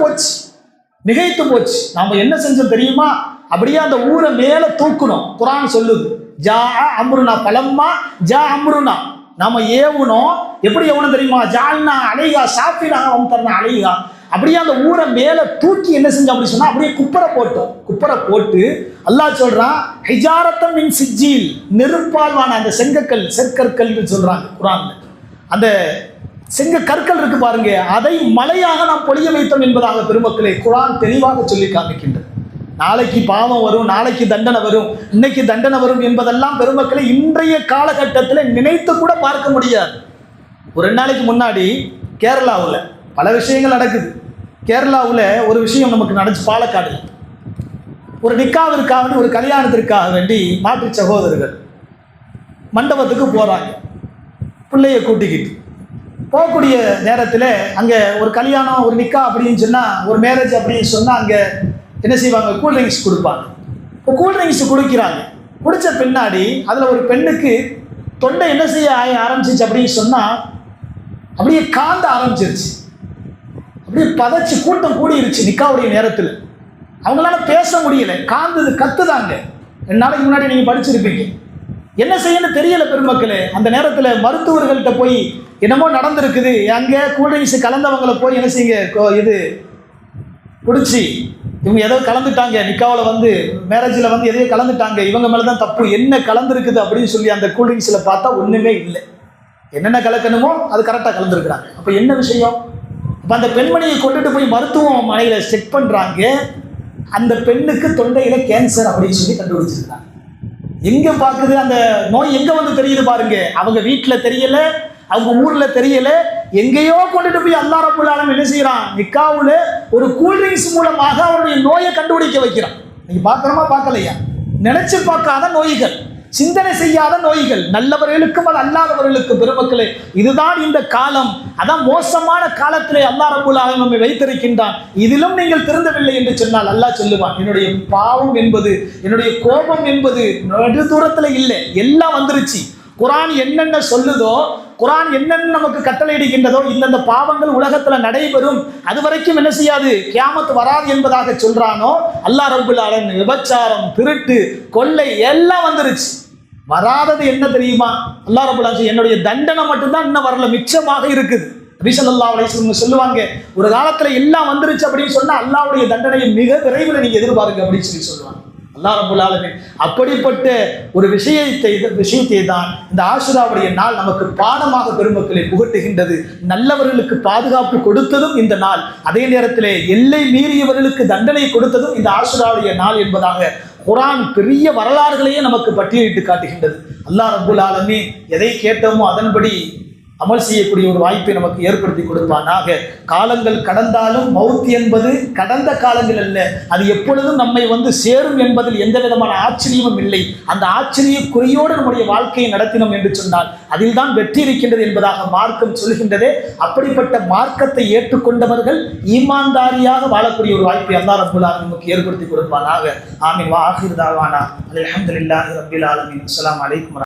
போச்சு. நாம என்ன செஞ்சோம் தெரியுமா, அப்படியே அந்த ஊரை மேல தூக்கணும். குர்ஆன் சொல்லுது, ஜா அம்ருனா பலம்மா ஜா அம்ருனா, நாம ஏவுனோம். எப்படி ஏவணும் தெரியுமா, ஜால்னா அலைஹா சாஃபிலஹா வம்தர்னா அலைஹா, அப்படியே அந்த ஊரை மேல தூக்கி என்ன செஞ்சோம் அப்படி சொன்னா அப்படியே குப்பரை போட்டு அல்லாஹ் சொல்றான், ஹிஜாரத்தன் மின் சிஜ்ஜீல், நெருப்பால்வான அந்த செங்கற்கள் சொல்றாங்க குர்ஆன்ல. அந்த செங்கற்கள் இருக்கு பாருங்க, அதை மலையாக நாம் பொழிய வைத்தோம் என்பதாக பெருமக்களே குர்ஆன் தெளிவாக சொல்லி காமிக்கின்றது. நாளைக்கு பாவம் வரும், நாளைக்கு தண்டனை வரும், இன்னைக்கு தண்டனை வரும் என்பதெல்லாம் பெருமக்களை இன்றைய காலகட்டத்தில் நினைத்து கூட பார்க்க முடியாது. ஒரு 2 நாளைக்கு முன்னாடி கேரளாவில் பல விஷயங்கள் நடக்குது. கேரளாவில் ஒரு விஷயம் நமக்கு நடந்துச்சு. பாலக்காடு ஒரு நிக்காவிற்காக ஒரு கல்யாணத்திற்காக வேண்டி மாற்று சகோதரர்கள் மண்டபத்துக்கு போகிறாங்க. பிள்ளையை கூட்டிக்கிட்டு போகக்கூடிய நேரத்தில் அங்கே ஒரு கல்யாணம், ஒரு நிக்கா அப்படின்னு சொன்னால், ஒரு மேரேஜ் அப்படின்னு சொன்னால் அங்கே என்ன செய்வாங்க, கூல்ட்ரிங்க்ஸ் கொடுப்பாங்க. இப்போ கூல்ட்ரிங்க்ஸ் குடிக்கிறாங்க. குடித்த பின்னாடி அதில் ஒரு பெண்ணுக்கு தொண்டை என்ன செய்ய ஆரம்பிச்சிச்சு அப்படின்னு சொன்னால் அப்படியே காந்த ஆரம்பிச்சிருச்சு, அப்படியே பதைச்சு கூட்டம் கூடிருச்சு. நிக்காவுடைய நேரத்தில் அவங்களால பேச முடியல, கத்துதாங்க. 2 நாளைக்கு முன்னாடி நீங்கள் படிச்சிருப்பீங்க. என்ன செய்யணும்னு தெரியல பெருமக்களே. அந்த நேரத்தில் மருத்துவர்கள்ட்ட போய் என்னமோ நடந்திருக்குது, அங்கே கூல்ட்ரிங்க்ஸ் கலந்தவங்களை போய் என்ன செய்யுங்க, இது குடிச்சு இவங்க ஏதோ கலந்துட்டாங்க, நிக்காவில் வந்து மேரேஜில் வந்து எதையோ கலந்துட்டாங்க, இவங்க மேலே தான் தப்பு, என்ன கலந்துருக்குது அப்படின்னு சொல்லி அந்த கூல்ட்ரிங்க்ஸில் பார்த்தா ஒன்றுமே இல்லை. என்னென்ன கலக்கணுமோ அது கரெக்டாக கலந்துருக்குறாங்க. அப்போ என்ன விஷயம்? அப்போ அந்த பெண்மணியை கொண்டுட்டு போய் மருத்துவமனையில் செக் பண்ணுறாங்க. அந்த பெண்ணுக்கு தொண்டையில் கேன்சர் அப்படின்னு சொல்லி கண்டுபிடிச்சிருக்காங்க. எங்கே பார்க்குது அந்த நோய், எங்கே வந்து தெரியுது பாருங்க. அவங்க வீட்டில் தெரியல, அவங்க ஊரில் தெரியல, எங்கேயோ கொண்டுட்டு போய் அல்லாஹ் ரப்பல் ஆலமீன் என்ன செய்யறான், நிக்காவுல ஒரு கூல்ட்ரிங்க்ஸ் மூலமாக அவருடைய நோயை கண்டுபிடிக்க வைக்கிறான். நீங்க பார்க்கறமா பார்க்கலையா? நினைச்சு பார்க்காத நோய்கள், சிந்தனை செய்யாத நோய்கள், நல்லவர்களுக்கும் அது அல்லாதவர்களுக்கும். பெருமக்களே, இதுதான் இந்த காலம். அதான் மோசமான காலத்திலே அல்லாஹ் ரப்பல் ஆலமீன் நம்மை வைத்திருக்கின்றான். இதிலும் நீங்கள் திருந்தவில்லை என்று சொன்னால் அல்லாஹ் சொல்லுவான், என்னுடைய பாவம் என்பது, என்னுடைய கோபம் என்பது நெடு தூரத்துல இல்லை, எல்லாம் வந்துருச்சு. குர்ஆன் என்னென்ன சொல்லுதோ, குர்ஆன் என்னென்ன நமக்கு கட்டளையிடுகின்றதோ, இந்தந்த பாவங்கள் உலகத்துல நடைபெறும், அது வரைக்கும் என்ன செய்யாது, கியாமத் வராது என்பதாக சொல்றானோ அல்லாஹ் ரப்பல் ஆலமீன். விபச்சாரம், திருட்டு, கொள்ளை எல்லாம் வந்துருச்சு. வராதது என்ன தெரியுமா? அல்லாஹ் ரப்பல் ஆலமீன் என்னுடைய தண்டனை மட்டும்தான் இன்னும் வரல, மிச்சமாக இருக்குது. நபி ஸல்லல்லாஹு அலைஹி வஸல்லம் சொல்லுவாங்க, ஒரு காலத்துல எல்லாம் வந்துருச்சு அப்படின்னு சொன்னா அல்லாஹ்வுடைய தண்டனையை மிக விரைவில் நீங்க எதிர்பார்க்க அப்படின்னு சொல்லி சொல்லுவாங்க அல்லாஹ் ரப்பல் ஆலமீன். அப்படிப்பட்ட ஒரு விஷயத்தை தான் இந்த ஆஷுராவுடைய நாள் நமக்கு பாடமாக பெருமக்களை புகட்டுகின்றது. நல்லவர்களுக்கு பாதுகாப்பு கொடுத்ததும் இந்த நாள், அதே நேரத்தில் எல்லை மீறியவர்களுக்கு தண்டனை கொடுத்ததும் இந்த ஆஷுராவுடைய நாள் என்பதாக குர்ஆன் பெரிய வரலாறுகளையே நமக்கு பட்டியலிட்டு காட்டுகின்றது. அல்லாஹ் ரப்பல் ஆலமீன் எதை கேட்டோமோ அதன்படி அமல் செய்யக்கூடிய ஒரு வாய்ப்பை நமக்கு ஏற்படுத்தி கொடுப்பானாக. காலங்கள் கடந்தாலும் மௌத் என்பது கடந்த காலங்கள் அல்ல, அது எப்பொழுதும் நம்மை வந்து சேரும் என்பதில் எந்த விதமான ஆச்சரியமும் இல்லை. அந்த ஆச்சரியக்குறியோடு நம்முடைய வாழ்க்கையை நடத்தினோம் என்று சொன்னால் அதில் தான் வெற்றி இருக்கின்றது என்பதாக மார்க்கம் சொல்கின்றதே. அப்படிப்பட்ட மார்க்கத்தை ஏற்றுக்கொண்டவர்கள் ஈமான்தாரியாக வாழக்கூடிய ஒரு வாய்ப்பை அல்லாஹ் ரப்பல் ஆலமீன் நமக்கு ஏற்படுத்தி கொடுப்பானாக. ஆமீன். வ ஆகிர் தாவானா அல்ஹம்துலில்லாஹி ரப்பில் ஆலமீன். அஸ்ஸலாமு அலைக்கும்.